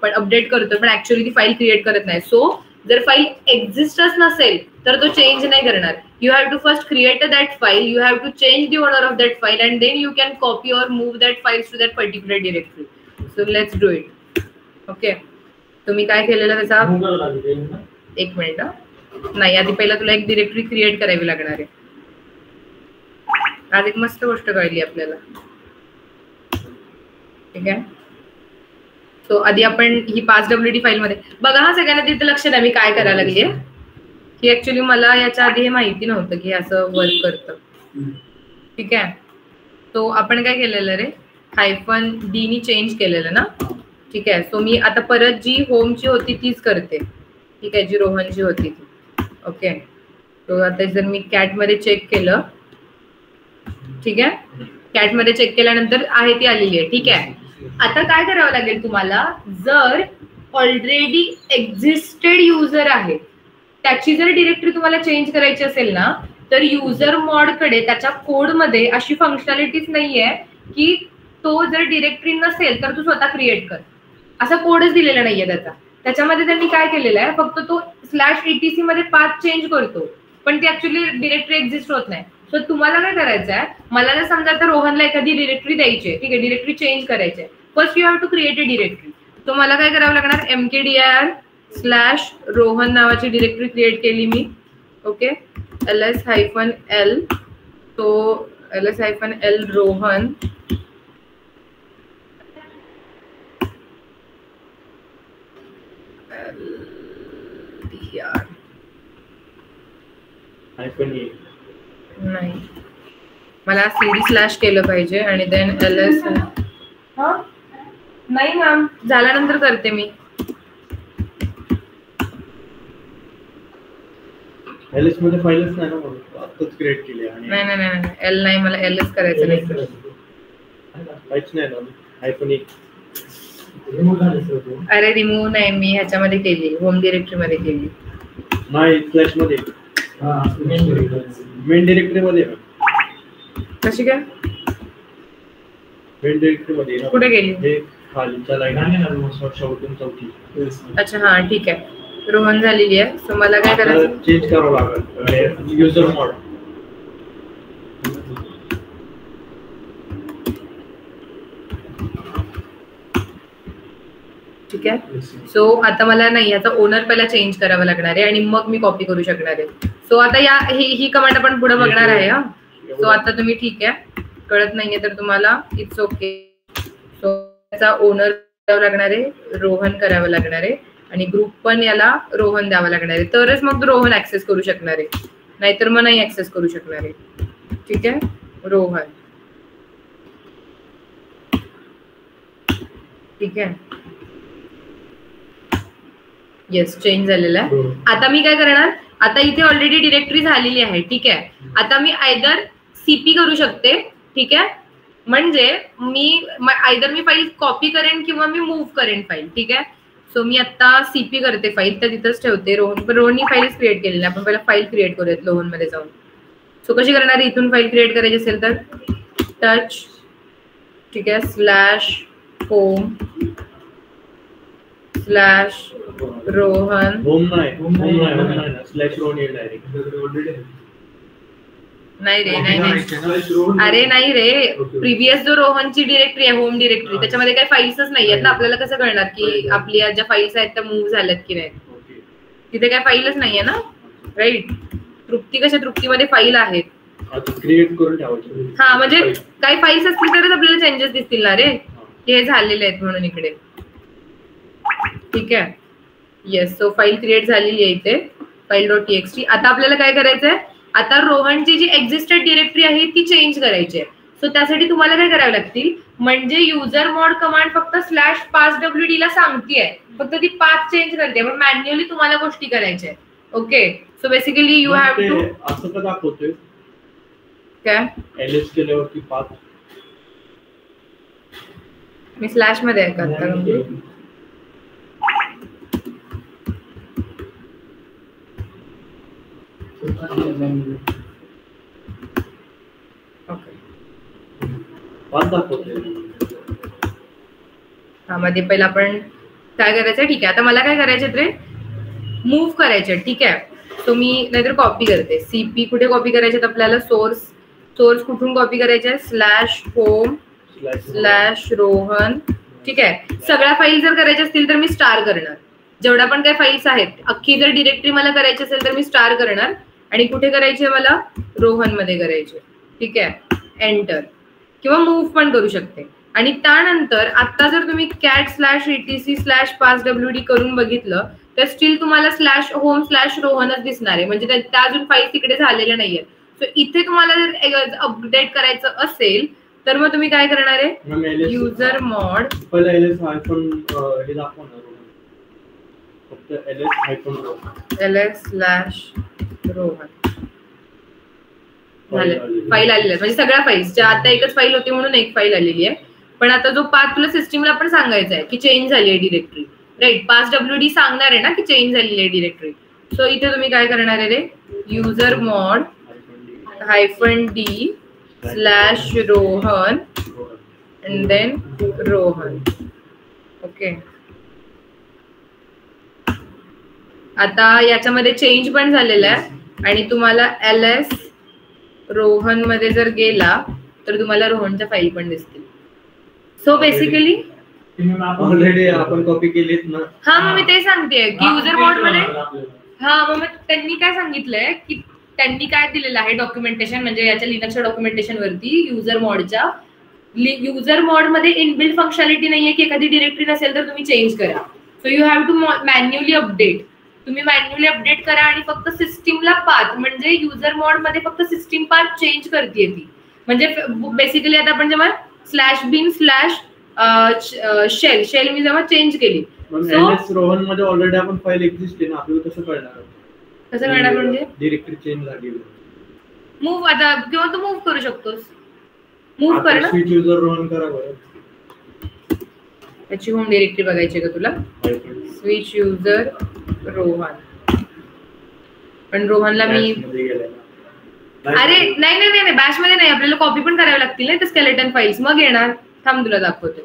पण अपडेट करतोय, पण ऍक्च्युअली ती फाईल क्रिएट करत नाही. सो जर फाईल एक्झिस्टच नसेल तर तो चेंज नाही करणार. You have to first create that file, you have to change the owner of that file and then you can copy or move that files to that particular directory. So let's do it. Okay, तुम्ही काय केलेलं त्याचा, एक minute नाही, आधी पहिला तुला एक डिरेक्टरी क्रिएट करावी लागणार आहे. आज एक मस्त गोष्ट कळली आपल्याला. ठीक आहे, सो आधी आपण ही पास WD फाईल मध्ये बघा. हा सगळ्यांना तिथे लक्ष द्या मी काय करायला लागली आहे, की ऍक्च्युली मला याच्या आधी हे माहिती नव्हतं की असं वर्क करतं. ठीक आहे, तो आपण काय केलेलं रे, -d नी चेंज केलेलं ना. ठीक आहे, सो मी आता परत जी होमची होती तीच करते. ठीक आहे, जी रोहनची होती ती. ओके, तो आता जर मी कॅट मध्ये चेक केलं, ठीक आहे, कॅट मध्ये चेक केल्यानंतर आहे ती आलेली आहे. ठीक आहे, आता काय करावं लागेल तुम्हाला, जर ऑलरेडी एक्झिस्टेड युजर आहे त्याची जर डिरेक्टरी तुम्हाला चेंज करायची असेल ना, तर युजर मॉड कडे त्याच्या कोड मध्ये अशी फंक्शनॅलिटीच नाहीये की तो जर डिरेक्टरी नसेल तर तू स्वतः क्रिएट कर, असा कोडच दिलेला नाहीये त्याचा. त्याच्यामध्ये त्यांनी काय केलेलं आहे, फक्त तो /etc मध्ये पाथ चेंज करतो, पण ती ऍक्च्युअली डिरेक्टरी एक्झिस्ट होत नाही. सो तुम्हाला काय करायचं आहे, मला जर समजा तर रोहनला एखादी डिरेक्टरी द्यायची आहे, ठीक आहे, डिरेक्टरी चेंज करायची आहे, first you have to create a directory. तो मला काय करावं लागणार, mkdir/rohan नावाची डिरेक्टरी क्रिएट केली मी. ओके, ls-l, तो ls-l रोहन नाही, मला cd/ केलं पाहिजे आणि देन ls. नाही मॅम, झाल्यानंतर करते मी. ls मध्ये फाईलच नाही ना, आताच क्रिएट केली आणि नाही नाही नाही एल नाही, मला ls करायचं नाही. काहीच नाही ना, -e अरे रिमूव्ह नाही, मी ह्याच्यामध्ये केली, होम डिरेक्टरी मध्ये केली नाही, स्लॅश मध्ये, मेन डिरेक्टरी मध्ये. कशी काय मेन डिरेक्टरी मध्ये कुठे गेली, हे खालच्या लाईन चौथी. अच्छा हा ठीक आहे, रोहन झालेली आहे. सो मला काय करायचं, चेंज करावं लागेल युजर मॉड. ठीक आहे, सो आता मला नाही, याचा ओनर पहिला चेंज करावा लागणार आहे आणि मग मी कॉपी करू शकणार आहे. सो आता या ही कमांड आपण पुढे बघणार आहे. हा, सो आता तुम्ही ठीक आहे, कळत नाहीये तर तुम्हाला इट्स ओके. सो याचा ओनर करावं लागणार आहे, रोहन करावं लागणार आहे आणि ग्रुप पण याला रोहन द्यावं लागणार आहे, तरच मग रोहन ऍक्सेस करू शकणार आहे, नाहीतर मग नाही ऍक्सेस करू शकणार आहे. ठीक आहे, रोहन. ठीक आहे, येस, चेंज झालेला आहे. आता मी काय करणार, आता इथे ऑलरेडी डिरेक्टरी झालेली आहे. ठीक आहे, आता मी आयदर सीपी करू शकते. ठीक आहे, म्हणजे मी आयदर मी फाईल कॉपी करेन किंवा मी मूव्ह करेन फाईल. ठीक आहे, सो मी आता सीपी करते, फाईल तर तिथंच ठेवते. रोहननी फाईल्स क्रिएट केलेली, आपण पहिला फाईल क्रिएट करूयात रोहन मध्ये जाऊन. सो कशी करणार, इथून फाईल क्रिएट करायची असेल तर टच, ठीक आहे, /home/ रोहन. नाही रे, नाही, अरे नाही रे, प्रिव्हियस जो रोहनची डिरेक्टरी आहे, होम डिरेक्टरी, त्याच्यामध्ये काही फाईल्सच नाही आहेत ना. आपल्याला कसं कळणार की आपल्या ज्या फाईल्स आहेत त्या मूव्ह झाल्यात की नाही, तिथे काही फाईलच नाहीये ना, राईट. तृप्तीमध्ये फाईल आहेत, क्रिएट करून ठेवायचे. हा, म्हणजे काही फाईल्स असतील तरच आपल्याला चेंजेस दिसतील ना रे, हे झालेले आहेत म्हणून इकडे. ठीक आहे, येस, सो फाईल क्रिएट झालेली आहे इथे, file.txt. आता आपल्याला काय करायचंय, आता रोहनची जी एक्झिस्टेड डिरेक्टरी आहे ती चेंज करायची आहे. सो त्यासाठी तुम्हाला काय करावं लागतील, म्हणजे युजर मॉड कमांड फक्त /passwd ला सांगतेय, फक्त ती पाथ चेंज करते, पण मॅन्युअली तुम्हाला गोष्टी करायच्या. Okay, so basically you have to, असं का दाखवतोय काय ls केल्यावरती पाथ, मी स्लॅश मध्ये आहे का आता, पाच दाखवते. हा मध्ये पहिला आपण काय करायचं, ठीक आहे. आता मला काय करायचं रे, मूव्ह करायचे, ठीक आहे. सो मी नाहीतर कॉपी करते. सीपी कुठे कॉपी करायचे आपल्याला, सोर्स कुठून कॉपी करायचे, स्लॅश होम स्लॅश रोहन, ठीक आहे. सगळ्या फाईल जर करायच्या असतील तर मी स्टार करणार. जेवढा पण काही फाईल्स आहेत अख्खी जर डिरेक्टरी मला करायची असेल तर मी स्टार करणार. आणि कुठे करायचे मला, रोहन मध्ये करायचे, ठीक आहे. एंटर किंवा मूव्ह पण करू शकते. आणि त्यानंतर आता जर तुम्ही cat slash etc slash passwd करून बघितलं तर स्टील तुम्हाला स्लॅश होम स्लॅश रोहनच दिसणार आहे. म्हणजे त्या अजून फाईल तिकडे झालेल्या नाहीये. सो इथे तुम्हाला जर अपडेट करायचं असेल तर मग तुम्ही काय करणार आहे, user mod ls slash Rohan file आलेली आहे. म्हणजे सगळ्या फाईल्स ज्या आता एकच फाईल होती म्हणून एक फाईल आलेली आहे. पण आता जो पाथ तुला सिस्टीमला पण सांगायचा आहे की चेंज झाली आहे डिरेक्टरी, राईट. passwd सांगणार आहे ना की चेंज झालेली आहे डिरेक्टरी. सो इथे तुम्ही काय करणार आहे रे, user mod -d slash Rohan and then Rohan. Okay, आता याच्यामध्ये चेंज पण झालेला आहे. आणि तुम्हाला ls रोहन मध्ये जर गेला तर तुम्हाला रोहनच्या फाईल पण दिसतील. सो बेसिकली ऑलरेडी आपण कॉपी केलीत ना. हा, मग मी ते सांगतेय की युजर मॉड मध्ये, हा मग त्यांनी काय सांगितलंय की त्यांनी काय दिलेलं आहे डॉक्युमेंटेशन, म्हणजे याच्या लिनक्सच्या डॉक्युमेंटेशन वरती युजर मॉड मध्ये इनबिल्ट फंक्शनॅलिटी नाहीये की एखादी डिरेक्टरी नसेल तर तुम्ही चेंज करा. So you have to manually update. तुम्ही मॅन्युअली अपडेट करा आणि फक्त सिस्टीमला पाथ, म्हणजे युजर मॉड मध्ये फक्त सिस्टीम पाथ चेंज करते ती. म्हणजे बेसिकली आता आपण जेव्हा स्लॅश बिन स्लॅश शेल मी जेव्हा चेंज केली, रोहन मध्ये ऑलरेडी आपण फाईल एक्झिस्ट आहे ना, आपल्याला कसं कळणार, कसं करणार म्हणजे डिरेक्टरी चेंज झाली. मूव्ह आता किंवा तू मूव्ह करू शकतोस, मूव्ह कर ना. स्विच युजर रोहन करा बरं. त्याची होम डिरेक्टरी बघायची का तुला, स्विच युजर रोहन. पण रोहनला मी अरे नाही बॅश मध्ये नाही, आपल्याला कॉपी पण करावी लागतील ना ते स्केलेटन फाईल्स, मग येणार. थांब तुला दाखवते,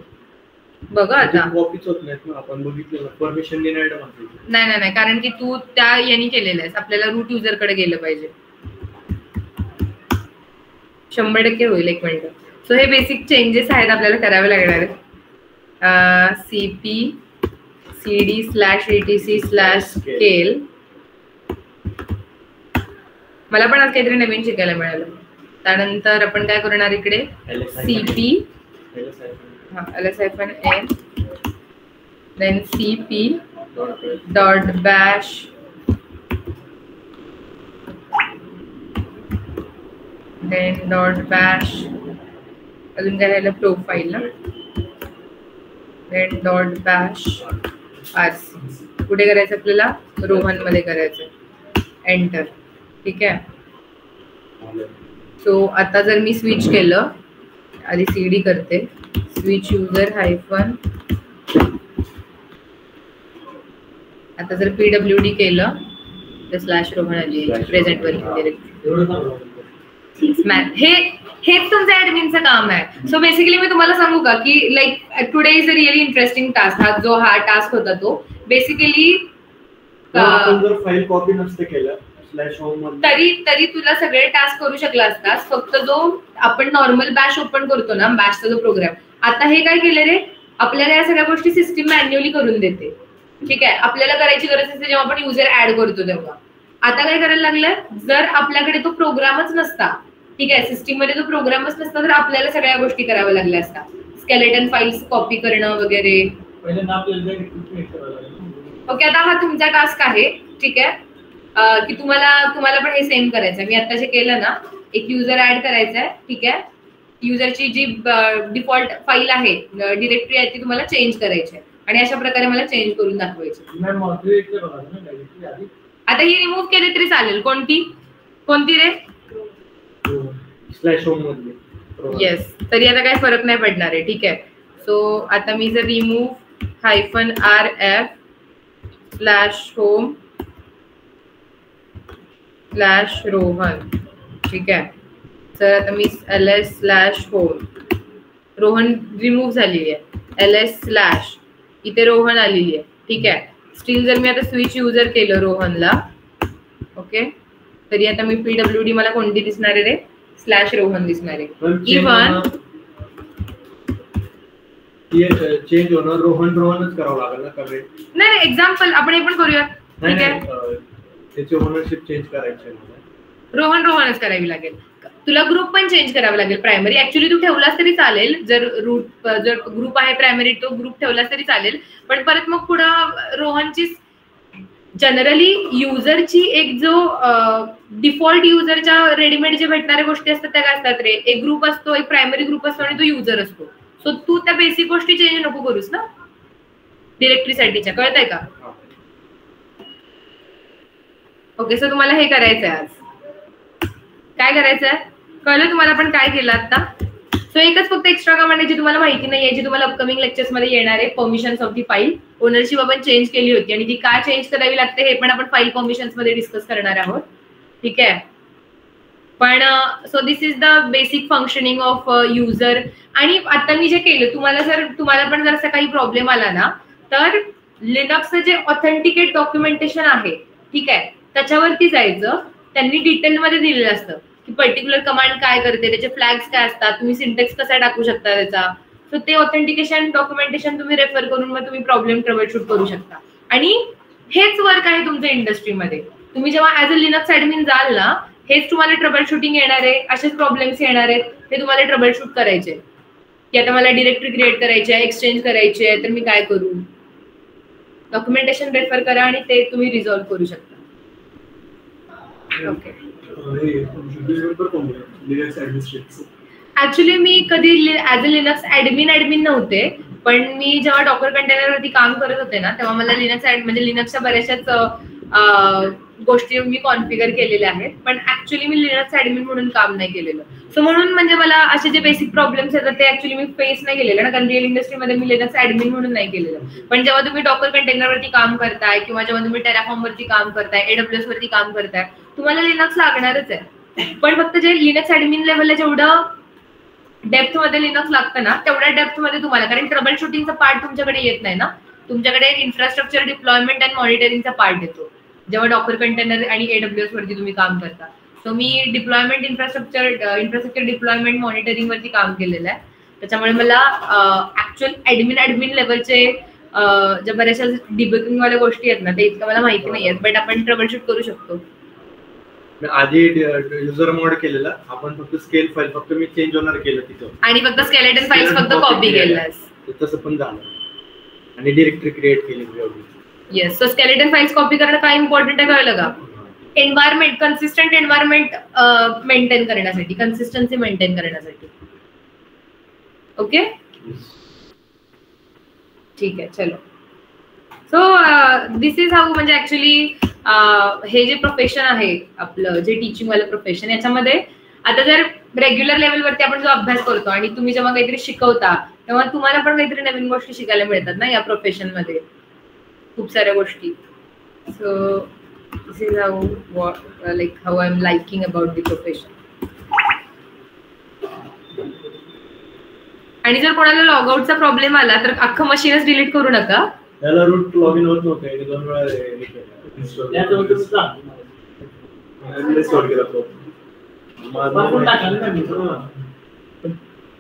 बघा आता. कॉपीच होत नाहीत ना, आपण बघितलं परमिशन डिनाइड म्हणतो. नाही कारण की तू त्या याने केलेलं आहेस. आपल्याला रूट युजर कडे गेलं पाहिजे. 100% होईल, एक मिनिट. सो हे बेसिक चेंजेस आहेत आपल्याला करावे लागणार आहेत. cp cd slash etc slash scale. मला पण आज काहीतरी नवीन शिकायला मिळालं. त्यानंतर आपण काय करणार इकडे, cp ls-n then cp dot bash then dot bash अजून काय राहिलं, प्रोफाईल ना, then dot bash rc. कुठे करायचं आपल्याला, रोहन मध्ये करायचं. एंटर, ठीक आहे. सो आता जर मी स्विच केलं, आधी cd करते, स्विच युजर हायफन, आता जर pwd केलं तर स्लॅश रोहन आली प्रेझेंट वर. हेच तुमचं ऍडमिनचं काम आहे. सो बेसिकली मी तुम्हाला सांगू का की like today is a really interesting task. हा टास्क होता तो बेसिकली, फाईल कॉपी नसते केलं तरी तुला सगळे टास्क करू शकला असतास. फक्त जो आपण नॉर्मल बॅश ओपन करतो ना, बॅशचा जो प्रोग्राम, आता हे काय केलं रे, आपल्याला या सगळ्या गोष्टी सिस्टीम मॅन्युअली करून देते. ठीक आहे, आपल्याला करायची गरज असते जेव्हा आपण युजर ऍड करतो तेव्हा. आता काय करायला लागलं, जर आपल्याकडे तो प्रोग्रामच नसता, ठीक आहे, सिस्टीम मध्ये तो प्रोग्रामच नसता, तर आपल्याला सगळ्या गोष्टी कराव्या लागल्या असता. स्केलेटन फाईल्स कॉपी करणं वगैरे. ओके, आता हा तुमचा टास्क आहे, ठीक आहे, की तुम्हाला पण हे सेम करायचं. मी आता जे केलं ना, एक युजर ऍड करायचा आहे, ठीक आहे. युजरची जी डिफॉल्ट फाईल आहे, डिरेक्टरी आहे, ती तुम्हाला चेंज करायची आहे. आणि अशा प्रकारे मला चेंज करून दाखवायची. आता ही रिमूव्ह केली तरी चालेल. कोणती रे, स्लॅश होम मध्ये. येस, तरी आता काही फरक नाही पडणार आहे. ठीक आहे, सो आता मी जर remove hyphen rf slash home slash Rohan, ठीक आहे. तर आता मी ls slash home Rohan remove झालेली आहे, ls/ इथे रोहन आलेली आहे. ठीक आहे. स्टील जर मी आता स्विच युजर केलं रोहनला, ओके, तरी आता मी PWD मला कोणती दिसणार आहे रे? /रोहन दिसणार आहे. इव्हन चेंज होणार रोहनच करावं लागेल ना कमी. नाही, एक्झाम्पल आपण हे पण करूया. ठीक आहे, त्याची ओनरशिप चेंज करायची आहे मला. रोहनच करावी लागेल. तुला ग्रुप पण चेंज करावा लागेल. प्रायमरी ऍक्च्युअली तू ठेवलास तरी चालेल, जर ग्रुप आहे प्रायमरी तो ग्रुप ठेवलास तरी चालेल. पण परत मग पुढं रोहनची जनरली युजरची एक जो डिफॉल्ट युजरच्या रेडीमेड जे भेटणाऱ्या गोष्टी असतात त्या काय असतात रे? एक ग्रुप असतो, एक प्रायमरी ग्रुप असतो आणि तो युजर असतो. सो तू त्या बेसिक गोष्टी चेंज नको करूस ना डिरेक्टरीसाठीच्या. कळतंय का? ओके, सो तुम्हाला हे करायचंय. आज काय करायचंय कळलं तुम्हाला? पण काय केलं आता? सो एकच फक्त एक्स्ट्रा कमांड आहे जी तुम्हाला माहिती नाही आहे, जी तुम्हाला अपकमिंग लेक्चर्स मध्ये येणार आहे. Permissions of the file. Ownership आपण चेंज केली होती आणि ती का चेंज करावी लागते हे पण आपण फाईल परमिशन्स मध्ये डिस्कस करणार आहोत. ठीक आहे. पण so this is the basic functioning of user. आणि आता मी जे केलं, तुम्हाला पण जर असा काही प्रॉब्लेम आला ना, तर लिनक्सचं जे ऑथेंटिकेट डॉक्युमेंटेशन आहे, ठीक आहे, त्याच्यावरती जायचं. त्यांनी डिटेलमध्ये दिलेलं असतं की पर्टिक्युलर कमांड काय करते, त्याचे फ्लॅग्स काय असतात, तुम्ही सिंटेक्स कसा टाकू शकता त्याचा. सो ते ऑथेंटिकेशन डॉक्युमेंटेशन तुम्ही रेफर करून मग तुम्ही प्रॉब्लेम ट्रबल शूट करू शकता. आणि हेच वर्क आहे तुमच्या इंडस्ट्रीमध्ये. तुम्ही जेव्हा ऍज अ लिनक्स ऍडमिन जाल ना, हेच तुम्हाला ट्रबल शूटिंग येणार आहे, असेच प्रॉब्लेम्स येणार आहेत. हे तुम्हाला ट्रबल शूट करायचे की आता मला डिरेक्टरी क्रिएट करायची आहे, एक्सचेंज करायची आहे, तर मी काय करू? डॉक्युमेंटेशन रेफर करा आणि ते तुम्ही रिझॉल्व्ह करू शकता. ओके. ऍक्च्युली मी कधी ऍज अ लिनक्स ऍडमिन नव्हते, पण मी जेव्हा डॉकर कंटेनरवरती काम करत होते ना, तेव्हा मला लिनक्स म्हणजे लिनक्सच्या बऱ्याचशाच गोष्टी मी कॉन्फिगर केलेल्या आहेत. पण ऍक्च्युली मी लिनक्स ऍडमिन म्हणून काम नाही केलेलं. सो म्हणून म्हणजे मला असे जे बेसिक प्रॉब्लेम्स येतात ते ऍक्च्युली मी फेस नाही केलेलं ना, कारण रिअल इंडस्ट्रीमध्ये मी लिनक्स ऍडमिन म्हणून नाही केलेलं. पण जेव्हा तुम्ही डॉकर कंटेनरवरती काम करताय किंवा जेव्हा तुम्ही टेराफॉर्म वरती काम करताय, AWS वरती काम करताय, तुम्हाला लिनक्स लागणारच आहे. पण फक्त जे लिनक्स ऍडमिन लेवलला जेवढं डेप्थ मध्ये लिनक्स लागतं ना, तेवढ्या डेप्थ मध्ये तुम्हाला, कारण ट्रबल शूटिंगचा पार्ट तुमच्याकडे येत नाही ना, तुमच्याकडे इन्फ्रास्ट्रक्चर डिप्लॉयमेंट आणि मॉनिटरिंगचा पार्ट येतो जेव्हा डॉकर कंटेनर आणि AWS वरती तुम्ही काम करता. सो मी डिप्लॉयमेंट इन्फ्रास्ट्रक्चर डिप्लॉयमेंट मॉनिटरिंग वरती काम केलेलं आहे. त्याच्यामुळे मला ऍक्च्युअल ऍडमिन लेवलचे ज्या बऱ्याचशा डिबगिंग वाल्या गोष्टी आहेत ना, ते इतकं मला माहिती नाही आहेत. बट आपण ट्रबल शूट करू शकतो. आधी युजर मोड केलेला, आपण फक्त स्केल फाईल फक्त मी चेंज होणार केलं तिथं, आणि फक्त स्केलेटन फाईल्स फक्त कॉपी केल्यास तसं पण झालं. आणि डिरेक्टरी क्रिएट केली. Yes. So skeleton files copy करणं काय इम्पॉर्टंट आहे कळलं का? एन्व्हायरमेंट, कन्सिस्टंट एन्व्हायरमेंट मेंटेन करण्यासाठी, कन्सिस्टन्सी मेंटेन करण्यासाठी. ओके, ठीक आहे, चलो. सो दिस इज हाऊ, म्हणजे ऍक्च्युली हे जे प्रोफेशन आहे आपलं, जे टीचिंग वालं प्रोफेशन, याच्यामध्ये आता जर रेग्युलर लेवलवरती आपण जो अभ्यास करतो आणि तुम्ही जेव्हा काहीतरी शिकवता, तेव्हा तुम्हाला पण काहीतरी नवीन गोष्टी शिकायला मिळतात ना या प्रोफेशन मध्ये, खूप साऱ्या गोष्टी. So this is how I am liking about the profession. आणि जर कोणाला लॉगआउटचा प्रॉब्लेम आला तर अख्खं मशीनच डिलीट करू नका. त्याला रूट लॉग इन होत नव्हते, 2 वेळा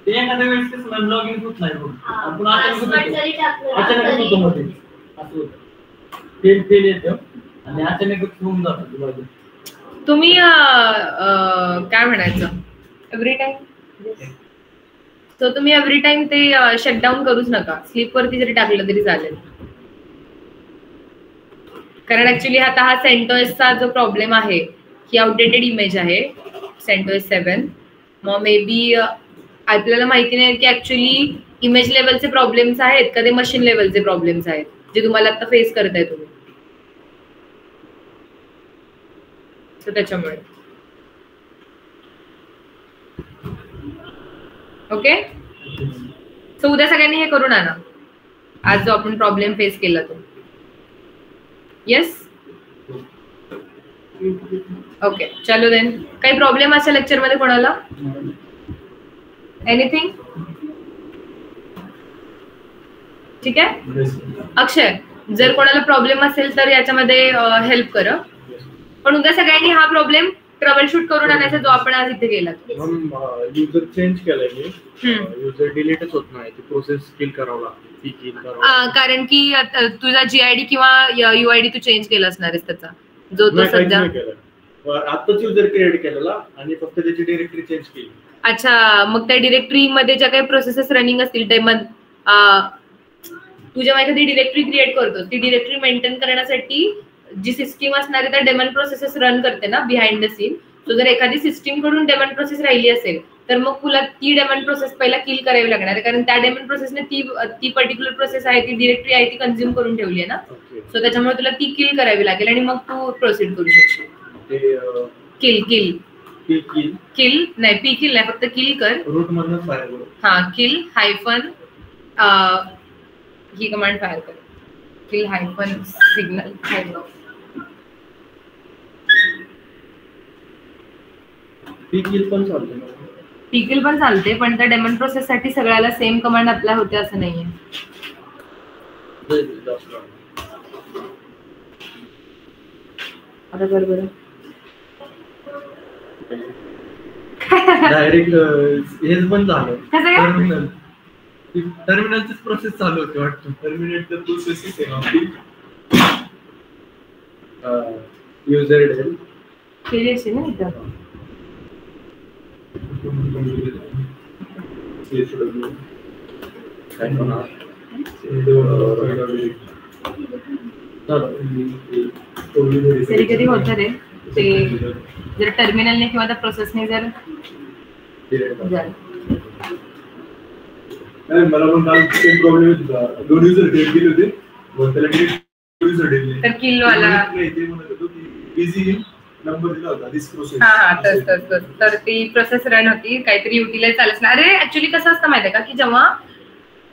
ते एखाद्या वेळेस लॉग इन होत नाही. आपण अचानक होतो मध्ये असं होतं, फेल येतं आणि अचानक होऊन जातं. तुम्ही काय म्हणायचं, एव्हरी टाइम, सो तुम्ही एव्हरी टाइम ते शटडाऊन करूच नका. स्लीप वरती जरी टाकलं तरी चालेल. कारण ऍक्च्युली आता हा CentOSचा जो प्रॉब्लेम आहे, ही आउटडेटेड इमेज आहे CentOS 7. मग मे बी आपल्याला माहिती नाही की ऍक्च्युली इमेज लेवलचे प्रॉब्लेम्स आहेत का ते मशीन लेवलचे प्रॉब्लेम्स आहेत जे तुम्हाला आता फेस करताय तुम्ही. सो त्याच्यामुळे ओके. सो उद्या सगळ्यांनी हे करून आणा, आज जो आपण प्रॉब्लेम फेस केला तो. येस, ओके, चलो देन. काही प्रॉब्लेम असेल लेक्चर मध्ये कोणाला? एनिथिंग? ठीक आहे अक्षय, जर कोणाला प्रॉब्लेम असेल तर याच्यामध्ये हेल्प कर. पण उद्या सगळ्यांनी हा प्रॉब्लेम ट्रबल शूट करून आणायचा जो आपण आज इथे गेला. युजर चेंज केलाय मी, युजर डिलीटच होत नाही, ती प्रोसेस किल करावं लागते. कारण की तुझा GID किंवा UID तू चेंज केला असणार आहेस त्याचा, जो तो सध्या आताच युजर क्रिएट केलेला आणि फक्त त्याची डायरेक्टरी चेंज केली. अच्छा, मग त्या डिरेक्टरी मध्ये ज्या काही प्रोसेसेस रनिंग असतील डेमन, तू जेव्हा एखादी डिरेक्टरी क्रिएट करतो ती डिरेक्टरी मेंटेन करण्यासाठी जी सिस्टीम असणार आहे त्या डेमन प्रोसेसेस रन करते ना बिहाइंड द सीन. सो जर एखादी सिस्टीम कडून डेमन प्रोसेस राहिली असेल तर मग तुला ती डेमन प्रोसेस पहिला किल करावी लागणार आहे, कारण त्या डेमन प्रोसेसने ती पर्टिक्युलर प्रोसेस आहे, ती डिरेक्टरी आहे ती कंझ्युम करून ठेवली आहे ना. सो त्याच्यामुळे तुला ती किल करावी लागेल आणि मग तू प्रोसीड करू शकशील. किल नाही, पी किल नाही, फक्त किल कर. रूट मधून फायर करू. हा, किल हायफन ही कमांड फायर कर, किल हायफन सिग्नल. पीकिल पण चालते. पीकिल पण चालते, पण त्या डेमन प्रोसेस साठी सगळ्याला सेम कमांड अप्लाय होते असं नाहीये. आता बरोबर डायरेक्ट हेच पण झालं. टर्मिनलचीच प्रोसेस चालू होती वाटतं. Terminate the process user del केली असेल ना इथं. कधी कधी होतं रे ते, जर टर्मिनलने किंवा त्या प्रोसेसने जर मला पण काल सेम प्रॉब्लेम होता. 2 युजर क्रिएट केले होते, मग त्याला युजर डेल तर किल वाला इझी नंबर दिला होता दिस प्रोसेस. तर ती प्रोसेस रन होती, काहीतरी युटिलाइज चालत नाही. अरे ऍक्च्युली कसं असतं माहिती आहे का, की जेव्हा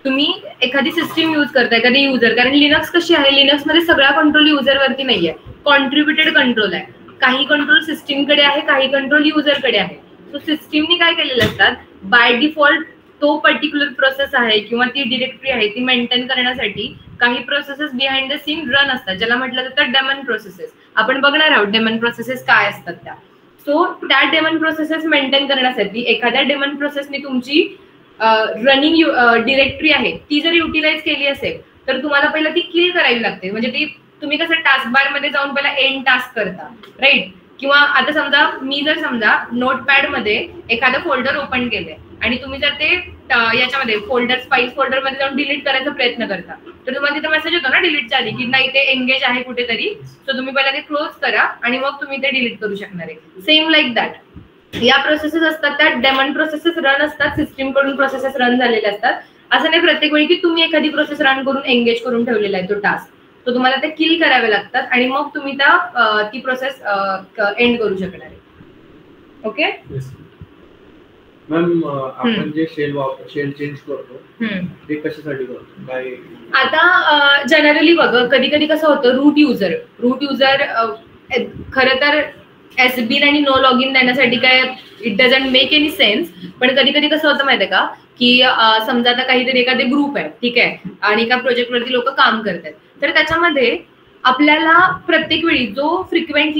तुम्ही एखादी सिस्टीम युज करताय, एखादी युजर, कारण लिनक्स कशी आहे, लिनक्स मध्ये सगळा कंट्रोल युजर वरती नाहीये, कॉन्ट्रीब्युटेड कंट्रोल आहे. काही कंट्रोल सिस्टीमकडे आहे, काही कंट्रोल युजरकडे आहे. सो सिस्टीमने काय केलेलं असतात, बाय डिफॉल्ट तो पर्टिक्युलर प्रोसेस आहे किंवा ती डिरेक्टरी आहे ती मेंटेन करण्यासाठी काही processes behind the scene run असतात, ज्याला म्हटलं जातं डेमन प्रोसेसेस. आपण बघणार आहोत डेमन प्रोसेसेस काय असतात त्या. सो त्या डेमन प्रोसेसेस मेंटेन करण्यासाठी एखाद्या डेमन प्रोसेसने तुमची रनिंग डिरेक्टरी आहे ती जर युटिलाइज केली असेल तर तुम्हाला पहिला ती किल करावी लागते. म्हणजे ती तुम्ही कसं टास्क बार मध्ये जाऊन पहिला एंड टास्क करता, राईट. किंवा आता समजा मी जर नोटपॅड मध्ये एखादं फोल्डर ओपन केलंय आणि तुम्ही जर ते याच्यामध्ये फाईल फोल्डर मध्ये जाऊन डिलीट करायचा प्रयत्न करता, तर तुम्हाला तिथे मेसेज येतो ना डिलीटच्या आधी की नाही ते एंगेज आहे कुठेतरी. सो तुम्ही पहिला ते क्लोज करा आणि मग तुम्ही ते डिलीट करू शकणार आहे. सेम लाईक दॅट या प्रोसेसेस असतात, त्या डेमन प्रोसेसेस रन असतात, सिस्टीम कडून प्रोसेसेस रन झालेले असतात. असं नाही प्रत्येक वेळी की तुम्ही एखादी प्रोसेस रन करून एंगेज करून ठेवलेला आहे तो टास्क, तो तुम्हाला ते किल करावे लागतात आणि मग तुम्ही ती प्रोसेस एंड करू शकणार आहे. ओके मॅम, आपण जे शेल चेंज करतो ते कशासाठी करतो काय? आता जनरली बघ, कधी कधी कसं होतं, रूट युजर खरं तर SBIN आणि नो लॉग इन देण्यासाठी काय it doesn't make any sense. पण कधी कधी कसं होतं माहितीये का, की समजा आता काहीतरी एखादे ग्रुप आहे, ठीक आहे, आणि एका प्रोजेक्ट वरती लोक काम करतात, तर त्याच्यामध्ये आपल्याला प्रत्येक वेळी जो फ्रिक्वेंट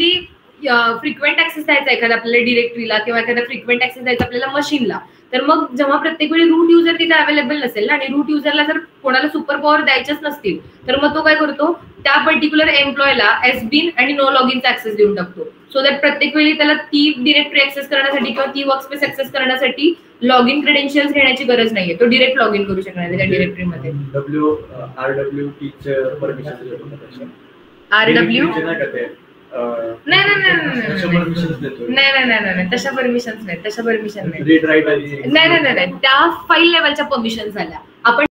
ऍक्सेस द्यायचा एखाद्या आपल्याला डिरेक्टरीला किंवा एखादा फ्रिक्वेंट ऍक्सेस द्यायचा आपल्याला मशीनला, तर मग जेव्हा प्रत्येक वेळी रूट युजर तिथे अवेलेबल नसेल ना, आणि रूट युजरला जर कोणाला सुपर पॉवर द्यायच्याच नसतील, तर मग तो काय करतो, त्या पर्टिक्युलर एम्प्लॉयला SBIN आणि नो लॉग इनचा ऍक्सेस देऊन टाकतो. सो दॅट प्रत्येक वेळी त्याला ती डिरेक्टरी ऍक्सेस करण्यासाठी किंवा ती वर्कस्पेस ऍक्सेस करण्यासाठी लॉग इन क्रेडेन्शियल्स घेण्याची गरज नाहीये, तो डिरेक्ट लॉग इन करू शकणार आहे त्या डिरेक्टरीमध्ये. RW टीचर परमिशन नाही, तशा परमिशन नाही. त्या फाईल लेवलच्या परमिशन झाल्या. आपण